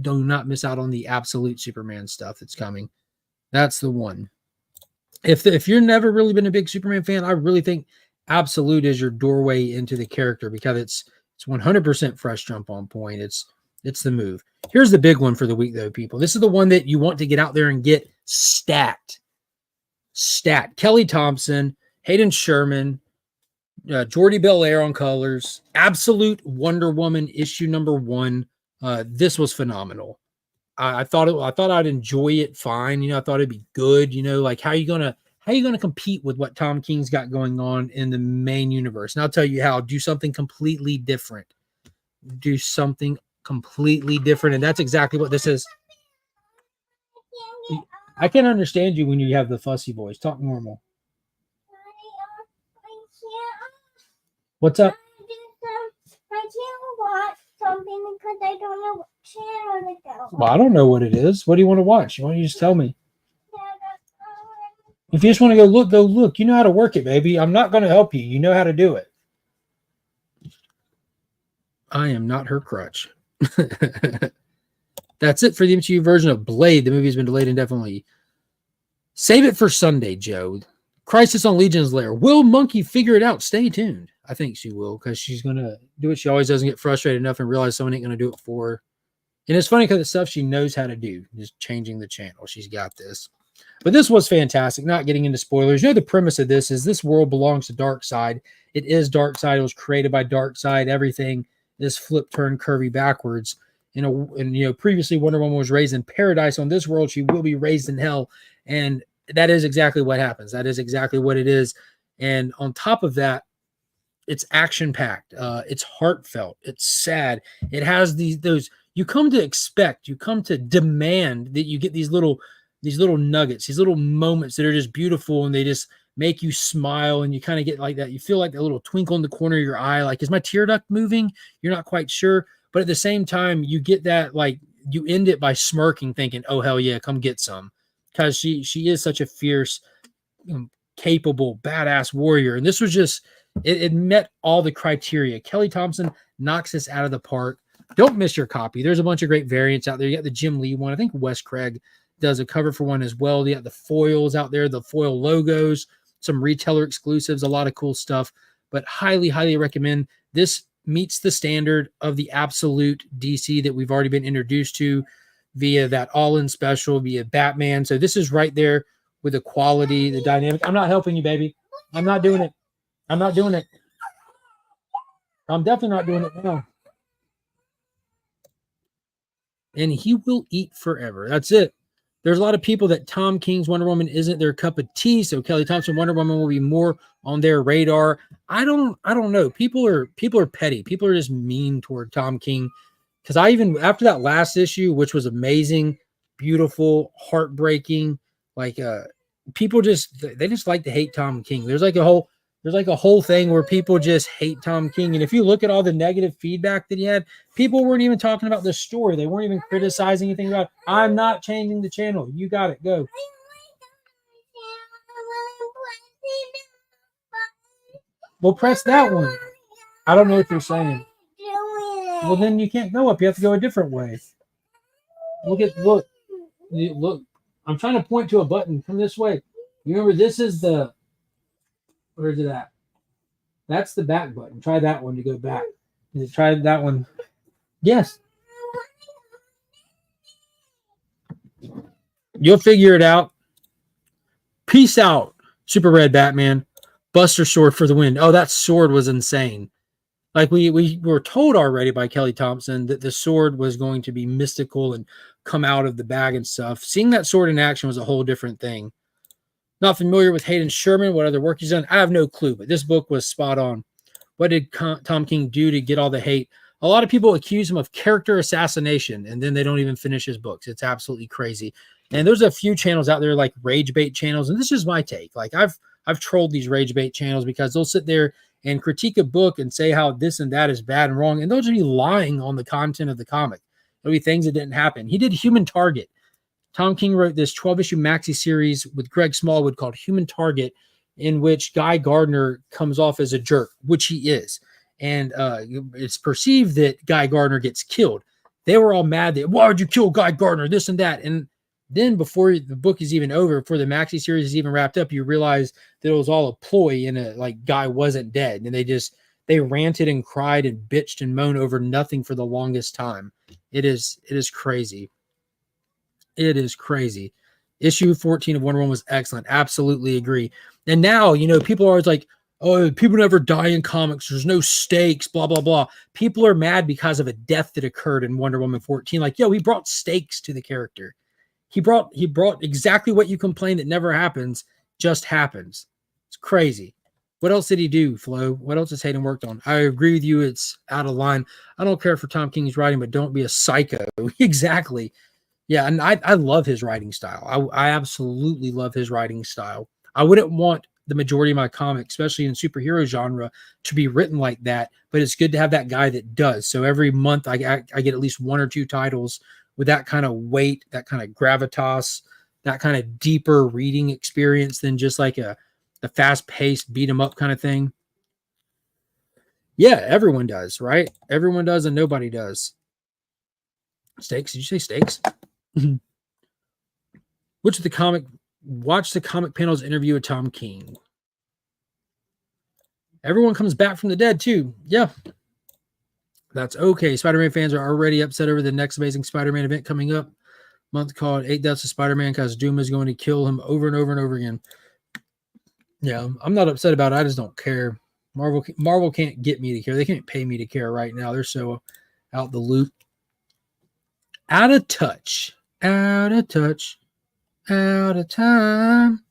S3: do not miss out on the absolute Superman stuff that's coming. That's the one. If you're never really been a big Superman fan, I really think absolute is your doorway into the character because it's 100% fresh jump on point. It's the move. Here's the big one for the week, though, people. This is the one that you want to get out there and get stat. Kelly Thompson, Hayden Sherman, Jordy Belair on colors, Absolute Wonder Woman issue number 1. This was phenomenal. I thought I'd enjoy it fine. I thought it'd be good. Like how you gonna compete with what Tom King's got going on in the main universe? And I'll tell you how. Do something completely different. And that's exactly what this is. I can understand you when you have the fussy voice. Talk normal. What's up?
S2: I can't watch something because I don't know what channel to go.
S3: Well, I don't know what it is. What do you want to watch? Why don't you just tell me? If you just want to go look. You know how to work it, baby. I'm not going to help you. You know how to do it. I am not her crutch. That's it for the MCU version of Blade. The movie has been delayed indefinitely. Save it for Sunday, Joe. Crisis on Legion's Lair. Will Monkey figure it out? Stay tuned. I think she will because she's going to do what she always does and get frustrated enough and realize someone ain't going to do it for her. And it's funny because it's stuff she knows how to do. Just changing the channel. She's got this. But this was fantastic. Not getting into spoilers. The premise of this is this world belongs to Darkseid. It is Darkseid. It was created by Darkseid. Everything is flip, turn, curvy backwards. And previously Wonder Woman was raised in paradise. On this world, she will be raised in hell. And that is exactly what happens. That is exactly what it is. And on top of that, it's action-packed. It's heartfelt. It's sad. It has those you come to expect, you come to demand that you get these little nuggets, these little moments that are just beautiful and they just make you smile and you kind of get like that. You feel like a little twinkle in the corner of your eye. Like, is my tear duct moving? You're not quite sure. But at the same time, you get that, like, you end it by smirking, thinking, oh, hell yeah, come get some. Because she is such a fierce, capable, badass warrior. And this was just, it met all the criteria. Kelly Thompson knocks this out of the park. Don't miss your copy. There's a bunch of great variants out there. You got the Jim Lee one. I think Wes Craig does a cover for one as well. You got the foils out there, the foil logos, some retailer exclusives, a lot of cool stuff. But highly, highly recommend. This meets the standard of the absolute DC that we've already been introduced to via that all-in special, via Batman. So this is right there with the quality, the dynamic. I'm not helping you, baby. I'm not doing it. I'm not doing it. I'm definitely not doing it now. And he will eat forever. That's it. There's a lot of people that Tom King's Wonder Woman isn't their cup of tea, so Kelly Thompson Wonder Woman will be more on their radar. I don't know. People are petty. People are just mean toward Tom King. Because after that last issue, which was amazing, beautiful, heartbreaking, like people just like to hate Tom King. There's like a whole thing where people just hate Tom King. And if you look at all the negative feedback that he had, people weren't even talking about the story. They weren't even criticizing anything about it. I'm not changing the channel. You got it. Go. Well, press that one. I don't know what you're saying. Well, then you can't go up. You have to go a different way. Look. I'm trying to point to a button. Come this way. You remember this is the, where is it at? That's the back button. Try that one to go back. Try that one. Yes. You'll figure it out. Peace out, Super Red Batman. Buster Sword for the win. Oh, that sword was insane. Like we were told already by Kelly Thompson that the sword was going to be mystical and come out of the bag and stuff. Seeing that sword in action was a whole different thing. Not familiar with Hayden Sherman, what other work he's done. I have no clue, but this book was spot on. What did Tom King do to get all the hate? A lot of people accuse him of character assassination, and then they don't even finish his books. It's absolutely crazy. And there's a few channels out there like rage bait channels, and this is my take. Like I've trolled these rage bait channels because they'll sit there and critique a book and say how this and that is bad and wrong, and they'll just be lying on the content of the comic. It'll be things that didn't happen. He did Human Target. Tom King wrote this 12-issue maxi series with Greg Smallwood called Human Target, in which Guy Gardner comes off as a jerk, which he is. And it's perceived that Guy Gardner gets killed. They were all mad that, why would you kill Guy Gardner, this and that? And then before the book is even over, before the maxi series is even wrapped up, you realize that it was all a ploy and like Guy wasn't dead. And they ranted and cried and bitched and moaned over nothing for the longest time. It is crazy. It is crazy. Issue 14 of Wonder Woman was excellent. Absolutely agree. And now, people are always like, oh, people never die in comics. There's no stakes, blah, blah, blah. People are mad because of a death that occurred in Wonder Woman 14. Like, he brought stakes to the character. He brought exactly what you complain that never happens, just happens. It's crazy. What else did he do, Flo? What else has Hayden worked on? I agree with you. It's out of line. I don't care for Tom King's writing, but don't be a psycho. Exactly. Yeah, and I love his writing style. I absolutely love his writing style. I wouldn't want the majority of my comics, especially in superhero genre, to be written like that, but it's good to have that guy that does. So every month I get at least 1 or 2 titles with that kind of weight, that kind of gravitas, that kind of deeper reading experience than just like a fast-paced beat 'em up kind of thing. Yeah, everyone does, right? Everyone does and nobody does. Stakes? Did you say stakes? Watch the comic panel's interview with Tom King. Everyone comes back from the dead too. Yeah. That's okay. Spider-Man fans are already upset over the next Amazing Spider-Man event coming up. Month called 8 Deaths of Spider-Man because Doom is going to kill him over and over and over again. Yeah, I'm not upset about it. I just don't care. Marvel can't get me to care. They can't pay me to care right now. They're so out the loop. Out of touch. Out of touch. Out of time.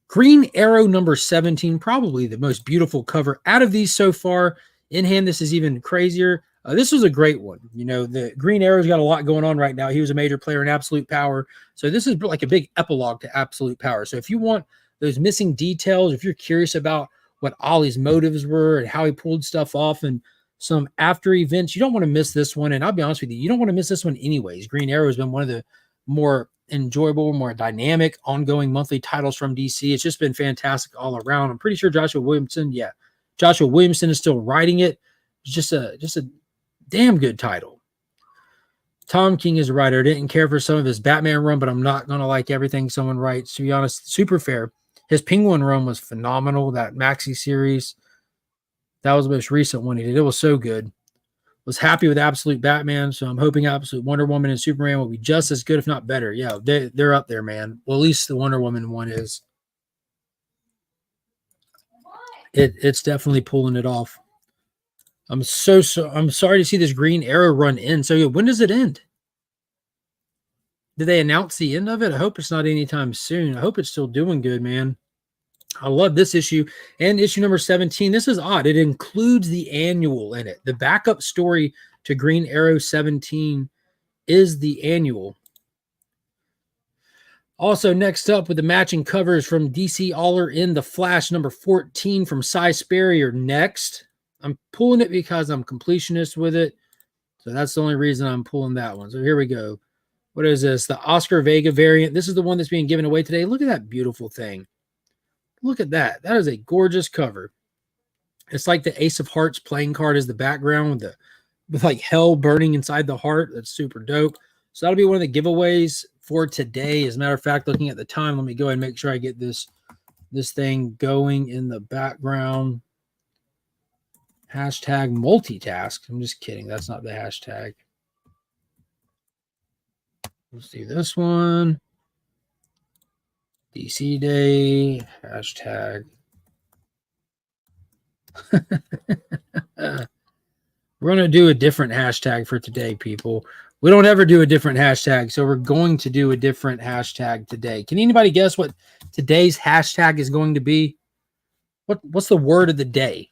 S3: Green Arrow number 17, probably the most beautiful cover out of these so far. In hand, this is even crazier. This was a great one. The Green Arrow's got a lot going on right now. He was a major player in Absolute Power. So this is like a big epilogue to Absolute Power. So if you want those missing details, if you're curious about what Ollie's motives were and how he pulled stuff off and some after events, you don't want to miss this one. And I'll be honest with you, you don't want to miss this one anyways. Green Arrow has been one of the more enjoyable, more dynamic, ongoing monthly titles from DC. It's just been fantastic all around. I'm pretty sure Joshua Williamson is still writing it. It's just a damn good title. Tom King is a writer. I didn't care for some of his Batman run, but I'm not going to like everything someone writes. To be honest, super fair. His Penguin run was phenomenal. That maxi series, that was the most recent one he did. It was so good. Was happy with Absolute Batman, so I'm hoping Absolute Wonder Woman and Superman will be just as good, if not better. Yeah, they're up there, man. Well, at least the Wonder Woman one is. It's definitely pulling it off. I'm sorry to see this Green Arrow run end. So when does it end? Did they announce the end of it? I hope it's not anytime soon. I hope it's still doing good, man. I love this issue and issue number 17. This is odd. It includes the annual in it. The backup story to Green Arrow 17 is the annual. Also, next up with the matching covers from DC All Are In The Flash number 14 from Cy Sperry are next. I'm pulling it because I'm completionist with it. So that's the only reason I'm pulling that one. So here we go. What is this? The Oscar Vega variant. This is the one that's being given away today. Look at that beautiful thing. Look at that. That is a gorgeous cover. It's like the Ace of Hearts playing card is the background with like hell burning inside the heart. That's super dope. So that'll be one of the giveaways for today. As a matter of fact, looking at the time, let me go ahead and make sure I get this thing going in the background. Hashtag multitask. I'm just kidding. That's not the hashtag. Let's do this one. DC Day. Hashtag. We're going to do a different hashtag for today, people. We don't ever do a different hashtag, so we're going to do a different hashtag today. Can anybody guess what today's hashtag is going to be? What's the word of the day?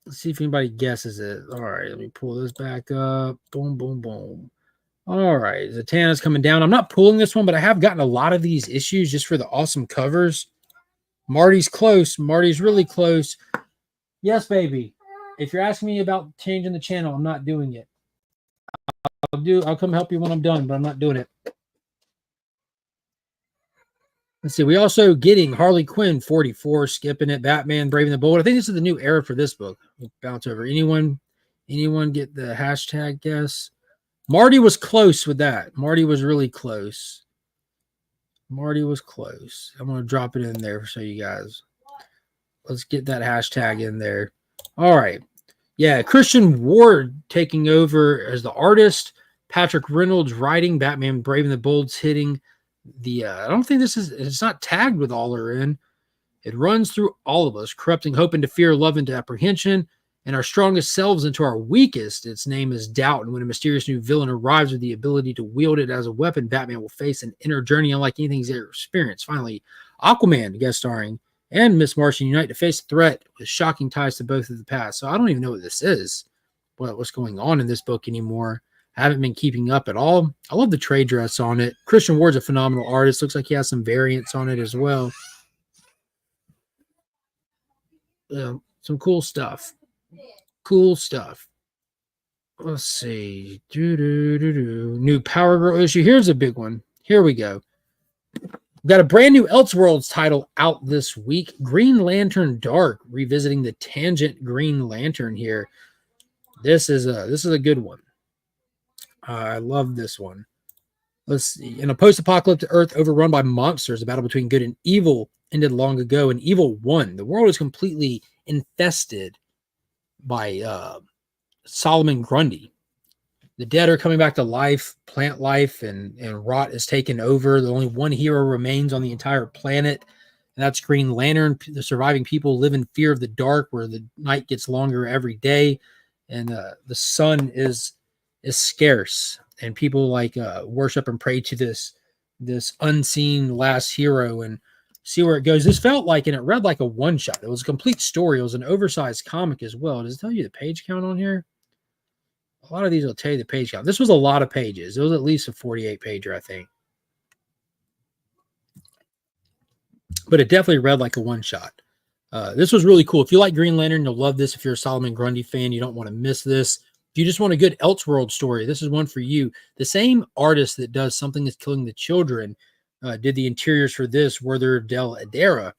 S3: Let's see if anybody guesses it. All right, let me pull this back up. Boom, boom, boom. All right, Zatanna's coming down. I'm not pulling this one, but I have gotten a lot of these issues just for the awesome covers. Marty's close. Marty's really close. Yes, baby. If you're asking me about changing the channel, I'm not doing it. I'll come help you when I'm done, but I'm not doing it. Let's see. We also getting Harley Quinn 44, skipping it. Batman, Brave and the Bold. I think this is the new era for this book. We'll bounce over. Anyone get the hashtag guess? Marty was close with that. Marty was really close. Marty was close. I'm going to drop it in there so you guys. Let's get that hashtag in there. All right. Yeah, Christian Ward taking over as the artist. Patrick Reynolds writing. Batman, Brave and the Bold's hitting the. I don't think it's not tagged with all are in. It runs through all of us, corrupting hope into fear, love into apprehension, and our strongest selves into our weakest. Its name is doubt. And when a mysterious new villain arrives with the ability to wield it as a weapon, Batman will face an inner journey unlike anything he's ever experienced. Finally, Aquaman guest starring and Miss Martian unite to face a threat with shocking ties to both of the past. So I don't even know what this is, what's going on in this book anymore. I haven't been keeping up at all. I love the trade dress on it. Christian Ward's a phenomenal artist. Looks like he has some variants on it as well. Some cool stuff. Cool stuff. Let's see. New Power Girl issue. Here's a big one. Here we go. We've got a brand new Elseworlds title out this week. Green Lantern Dark, revisiting the Tangent Green Lantern here. This is a good one. I love this one. Let's see. In a post-apocalyptic Earth overrun by monsters, a battle between good and evil ended long ago, and evil won. The world is completely infested by Solomon Grundy. The dead are coming back to life, plant life, and rot is taken over. The only one hero remains on the entire planet, and that's Green Lantern. The surviving people live in fear of the dark, where the night gets longer every day, and the sun is scarce, and people worship and pray to this unseen last hero and see where it goes. This felt like, and it read like a one-shot. It was a complete story. It was an oversized comic as well. Does it tell you the page count on here? A lot of these will tell you the page count. This was a lot of pages. It was at least a 48-pager, I think. But it definitely read like a one-shot. This was really cool. If you like Green Lantern, you'll love this. If you're a Solomon Grundy fan, you don't want to miss this. If you just want a good Elseworld story, this is one for you. The same artist that does Something Is Killing the Children did the interiors for this, Werther Del Adera.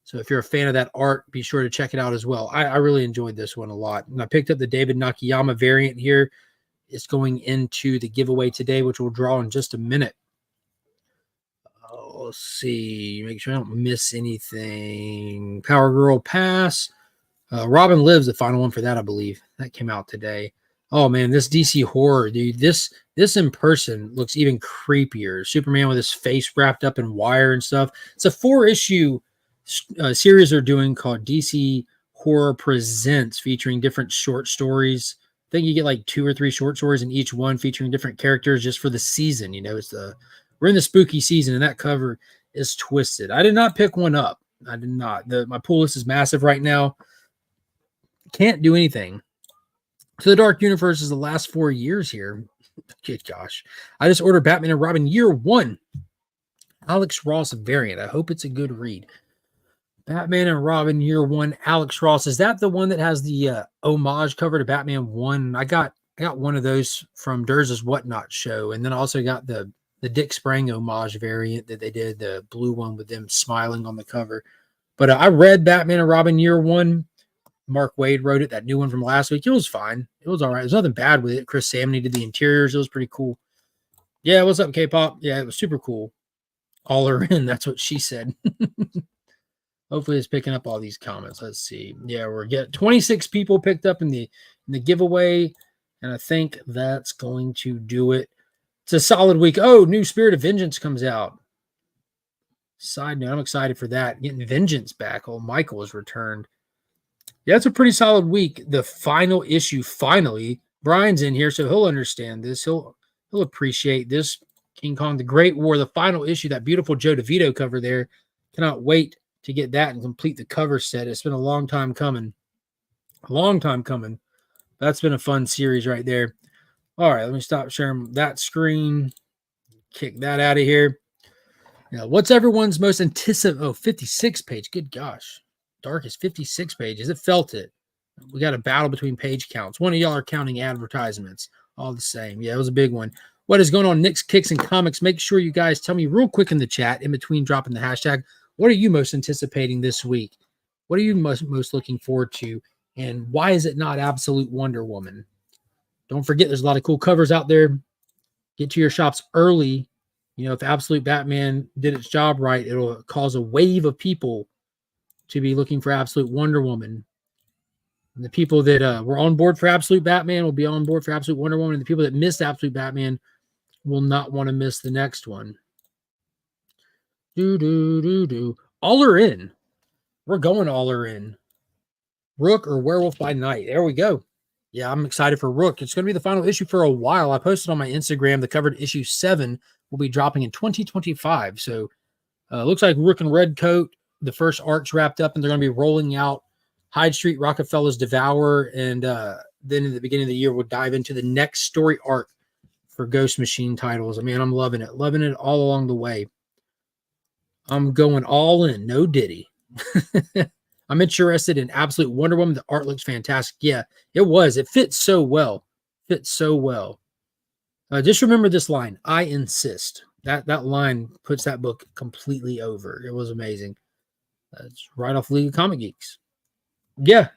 S3: So if you're a fan of that art, be sure to check it out as well. I really enjoyed this one a lot. And I picked up the David Nakayama variant here. It's going into the giveaway today, which we'll draw in just a minute. Let's see. Make sure I don't miss anything. Power Girl Pass. Robin Lives, the final one for that, I believe. That came out today. Oh, man, this DC horror, dude. This in person looks even creepier. Superman with his face wrapped up in wire and stuff. It's a 4-issue series they're doing called DC Horror Presents, featuring different short stories. I think you get like 2 or 3 short stories in each one, featuring different characters just for the season. You know, we're in the spooky season, and that cover is twisted. I did not pick one up. I did not. My pull list is massive right now. Can't do anything. So the Dark Universe is the last 4 years here. Good gosh. I just ordered Batman and Robin Year 1. Alex Ross variant. I hope it's a good read. Batman and Robin Year 1, Alex Ross. Is that the one that has the homage cover to Batman 1? I got one of those from Durz's Whatnot show. And then I also got the Dick Sprang homage variant that they did, the blue one with them smiling on the cover. But I read Batman and Robin Year 1. Mark Waid wrote it, that new one from last week. It was fine. It was all right. There's nothing bad with it. Chris Samney did the interiors. It was pretty cool. Yeah, what's up, K-pop? Yeah, it was super cool. All are in. That's what she said. Hopefully it's picking up all these comments. Let's see. Yeah, we're getting 26 people picked up in the giveaway, and I think that's going to do it. It's a solid week. Oh, new Spirit of Vengeance comes out. Side note, I'm excited for that. Getting Vengeance back. Oh, Michael has returned. Yeah, it's a pretty solid week. The final issue, finally, Brian's in here, so he'll understand this. He'll appreciate this. King Kong, the Great War, the final issue, that beautiful Joe DeVito cover there. Cannot wait to get that and complete the cover set. It's been a long time coming. A long time coming. That's been a fun series right there. All right, let me stop sharing that screen. Kick that out of here. Now, what's everyone's most anticipated? Oh, 56 page. Good gosh. Darkest 56 pages. It felt it. We got a battle between page counts. One of y'all are counting advertisements. All the same. Yeah, it was a big one. What is going on, Nick's Kicks and Comics? Make sure you guys tell me real quick in the chat, in between dropping the hashtag, what are you most anticipating this week? What are you most looking forward to? And why is it not Absolute Wonder Woman? Don't forget, there's a lot of cool covers out there. Get to your shops early. You know, if Absolute Batman did its job right, it'll cause a wave of people to be looking for Absolute Wonder Woman. And the people that were on board for Absolute Batman will be on board for Absolute Wonder Woman. And the people that missed Absolute Batman will not want to miss the next one. All are in. We're going all are in. Rook or Werewolf by Night. There we go. Yeah, I'm excited for Rook. It's going to be the final issue for a while. I posted on my Instagram the covered issue 7 will be dropping in 2025. So looks like Rook and Redcoat, the first arc's wrapped up, and they're going to be rolling out Hyde Street, Rockefeller's Devour, and then in the beginning of the year, we'll dive into the next story arc for Ghost Machine titles. I mean, I'm loving it all along the way. I'm going all in, no Diddy. I'm interested in Absolute Wonder Woman. The art looks fantastic. Yeah, it was. It fits so well. Just remember this line. I insist. That line puts that book completely over. It was amazing. That's right off League of Comic Geeks. Yeah.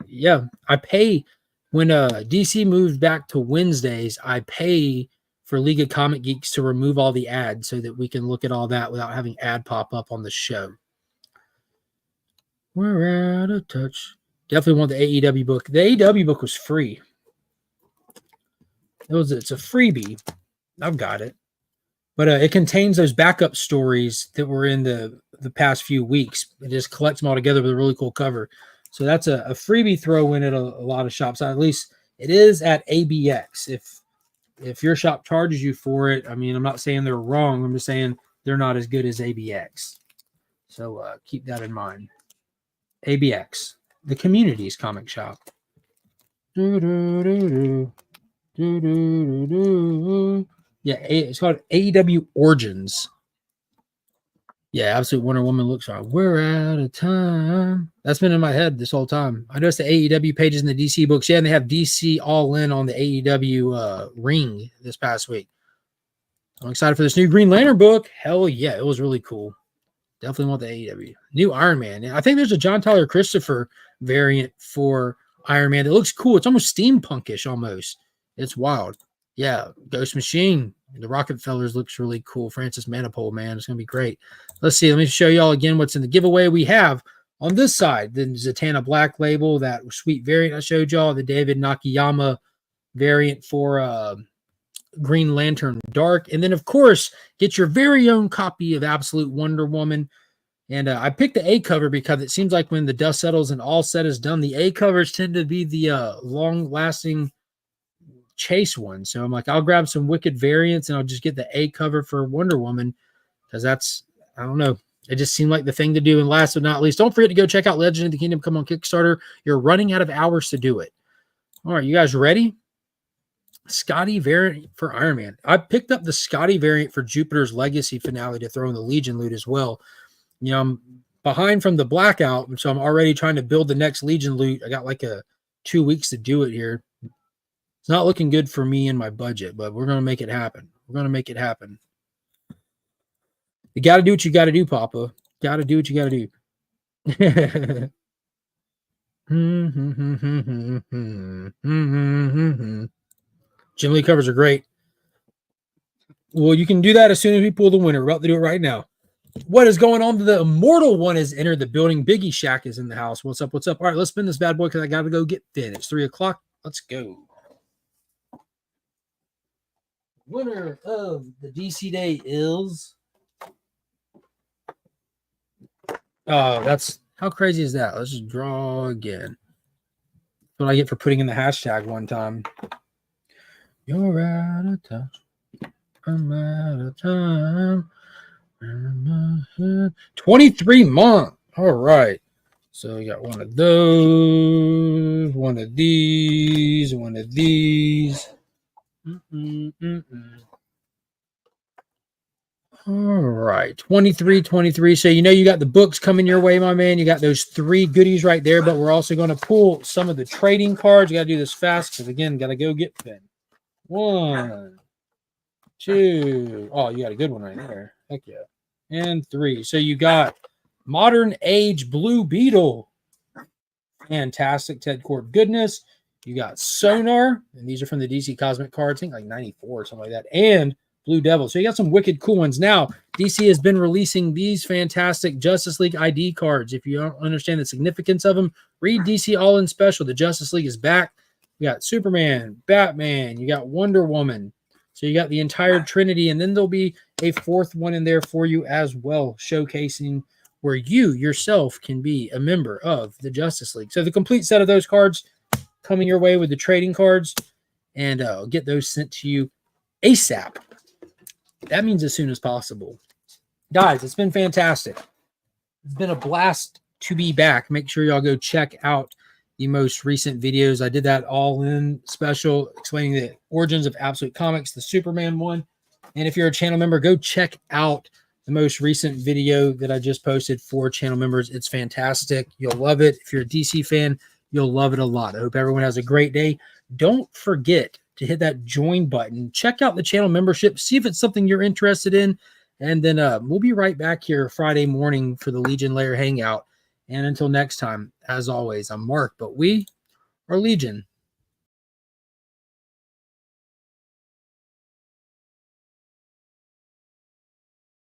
S3: I pay when DC moved back to Wednesdays. I pay for League of Comic Geeks to remove all the ads so that we can look at all that without having ad pop up on the show. We're out of touch. Definitely want the AEW book. The AEW book was free. It's a freebie. I've got it. But it contains those backup stories that were in the past few weeks. It just collects them all together with a really cool cover. So that's a freebie throw in at a lot of shops. At least it is at ABX. If your shop charges you for it, I mean, I'm not saying they're wrong. I'm just saying they're not as good as ABX. So keep that in mind. ABX, the community's comic shop. Yeah, it's called AEW Origins. Yeah, Absolute Wonder Woman looks like we're out of time. That's been in my head this whole time. I noticed the AEW pages in the DC books. Yeah, and they have DC All In on the AEW ring this past week. I'm excited for this new Green Lantern book. Hell yeah, it was really cool. Definitely want the AEW. New Iron Man. I think there's a John Tyler Christopher variant for Iron Man that looks cool. It's almost steampunkish almost. It's wild. Yeah, Ghost Machine. The Rockefellers looks really cool. Francis Manipole, man. It's going to be great. Let's see. Let me show y'all again what's in the giveaway. We have on this side the Zatanna Black label, that sweet variant I showed y'all, the David Nakayama variant for Green Lantern Dark. And then, of course, get your very own copy of Absolute Wonder Woman. And I picked the A cover because it seems like when the dust settles and all set is done, the A covers tend to be the long-lasting chase ones. So I'm like, I'll grab some Wicked variants and I'll just get the A cover for Wonder Woman because that's, I don't know, it just seemed like the thing to do. And last but not least, don't forget to go check out Legend of the Kingdom Come on Kickstarter. You're running out of hours to do it. All right, you guys ready? Scotty variant for Iron Man. I picked up the Scotty variant for Jupiter's Legacy finale to throw in the Legion loot as well. You know, I'm behind from the blackout, so I'm already trying to build the next Legion loot. I got like 2 weeks to do it here. It's not looking good for me and my budget, but we're going to make it happen. We're going to make it happen. You got to do what you got to do, Papa. Got to do what you got to do. Jim Lee covers are great. Well, you can do that as soon as we pull the winner. We're about to do it right now. What is going on? The Immortal One has entered the building. Biggie Shack is in the house. What's up? What's up? All right, let's spin this bad boy because I got to go get Finn. It's 3 o'clock. Let's go. Winner of the DC Day is... Oh, that's... How crazy is that? Let's just draw again. That's what I get for putting in the hashtag one time. You're out of touch. I'm out of time. 23 month. All right. So we got one of those, one of these, one of these. All right. 23, 23. So you know you got the books coming your way, my man. You got those 3 goodies right there, but we're also going to pull some of the trading cards. You got to do this fast because, again, got to go get Finn. 1, 2. Oh, you got a good one right there. Heck yeah. And 3. So you got Modern Age Blue Beetle. Fantastic Ted Cord goodness. You got Sonar, and these are from the DC Cosmic cards, I think like 94 or something like that, and Blue Devil. So you got some wicked cool ones. Now, DC has been releasing these fantastic Justice League ID cards. If you don't understand the significance of them, read DC All In Special. The Justice League is back. You got Superman, Batman, you got Wonder Woman. So you got the entire Trinity, and then there'll be a 4th one in there for you as well, showcasing where you yourself can be a member of the Justice League. So the complete set of those cards coming your way with the trading cards, and I'll get those sent to you ASAP. That means as soon as possible. Guys, it's been fantastic. It's been a blast to be back. Make sure y'all go check out the most recent videos. I did that all in special explaining the origins of Absolute Comics, the Superman one. And if you're a channel member, go check out the most recent video that I just posted for channel members. It's fantastic. You'll love it. If you're a DC fan, you'll love it a lot. I hope everyone has a great day. Don't forget to hit that join button. Check out the channel membership. See if it's something you're interested in. And then we'll be right back here Friday morning for the Legion Lair Hangout. And until next time, as always, I'm Mark, but we are Legion.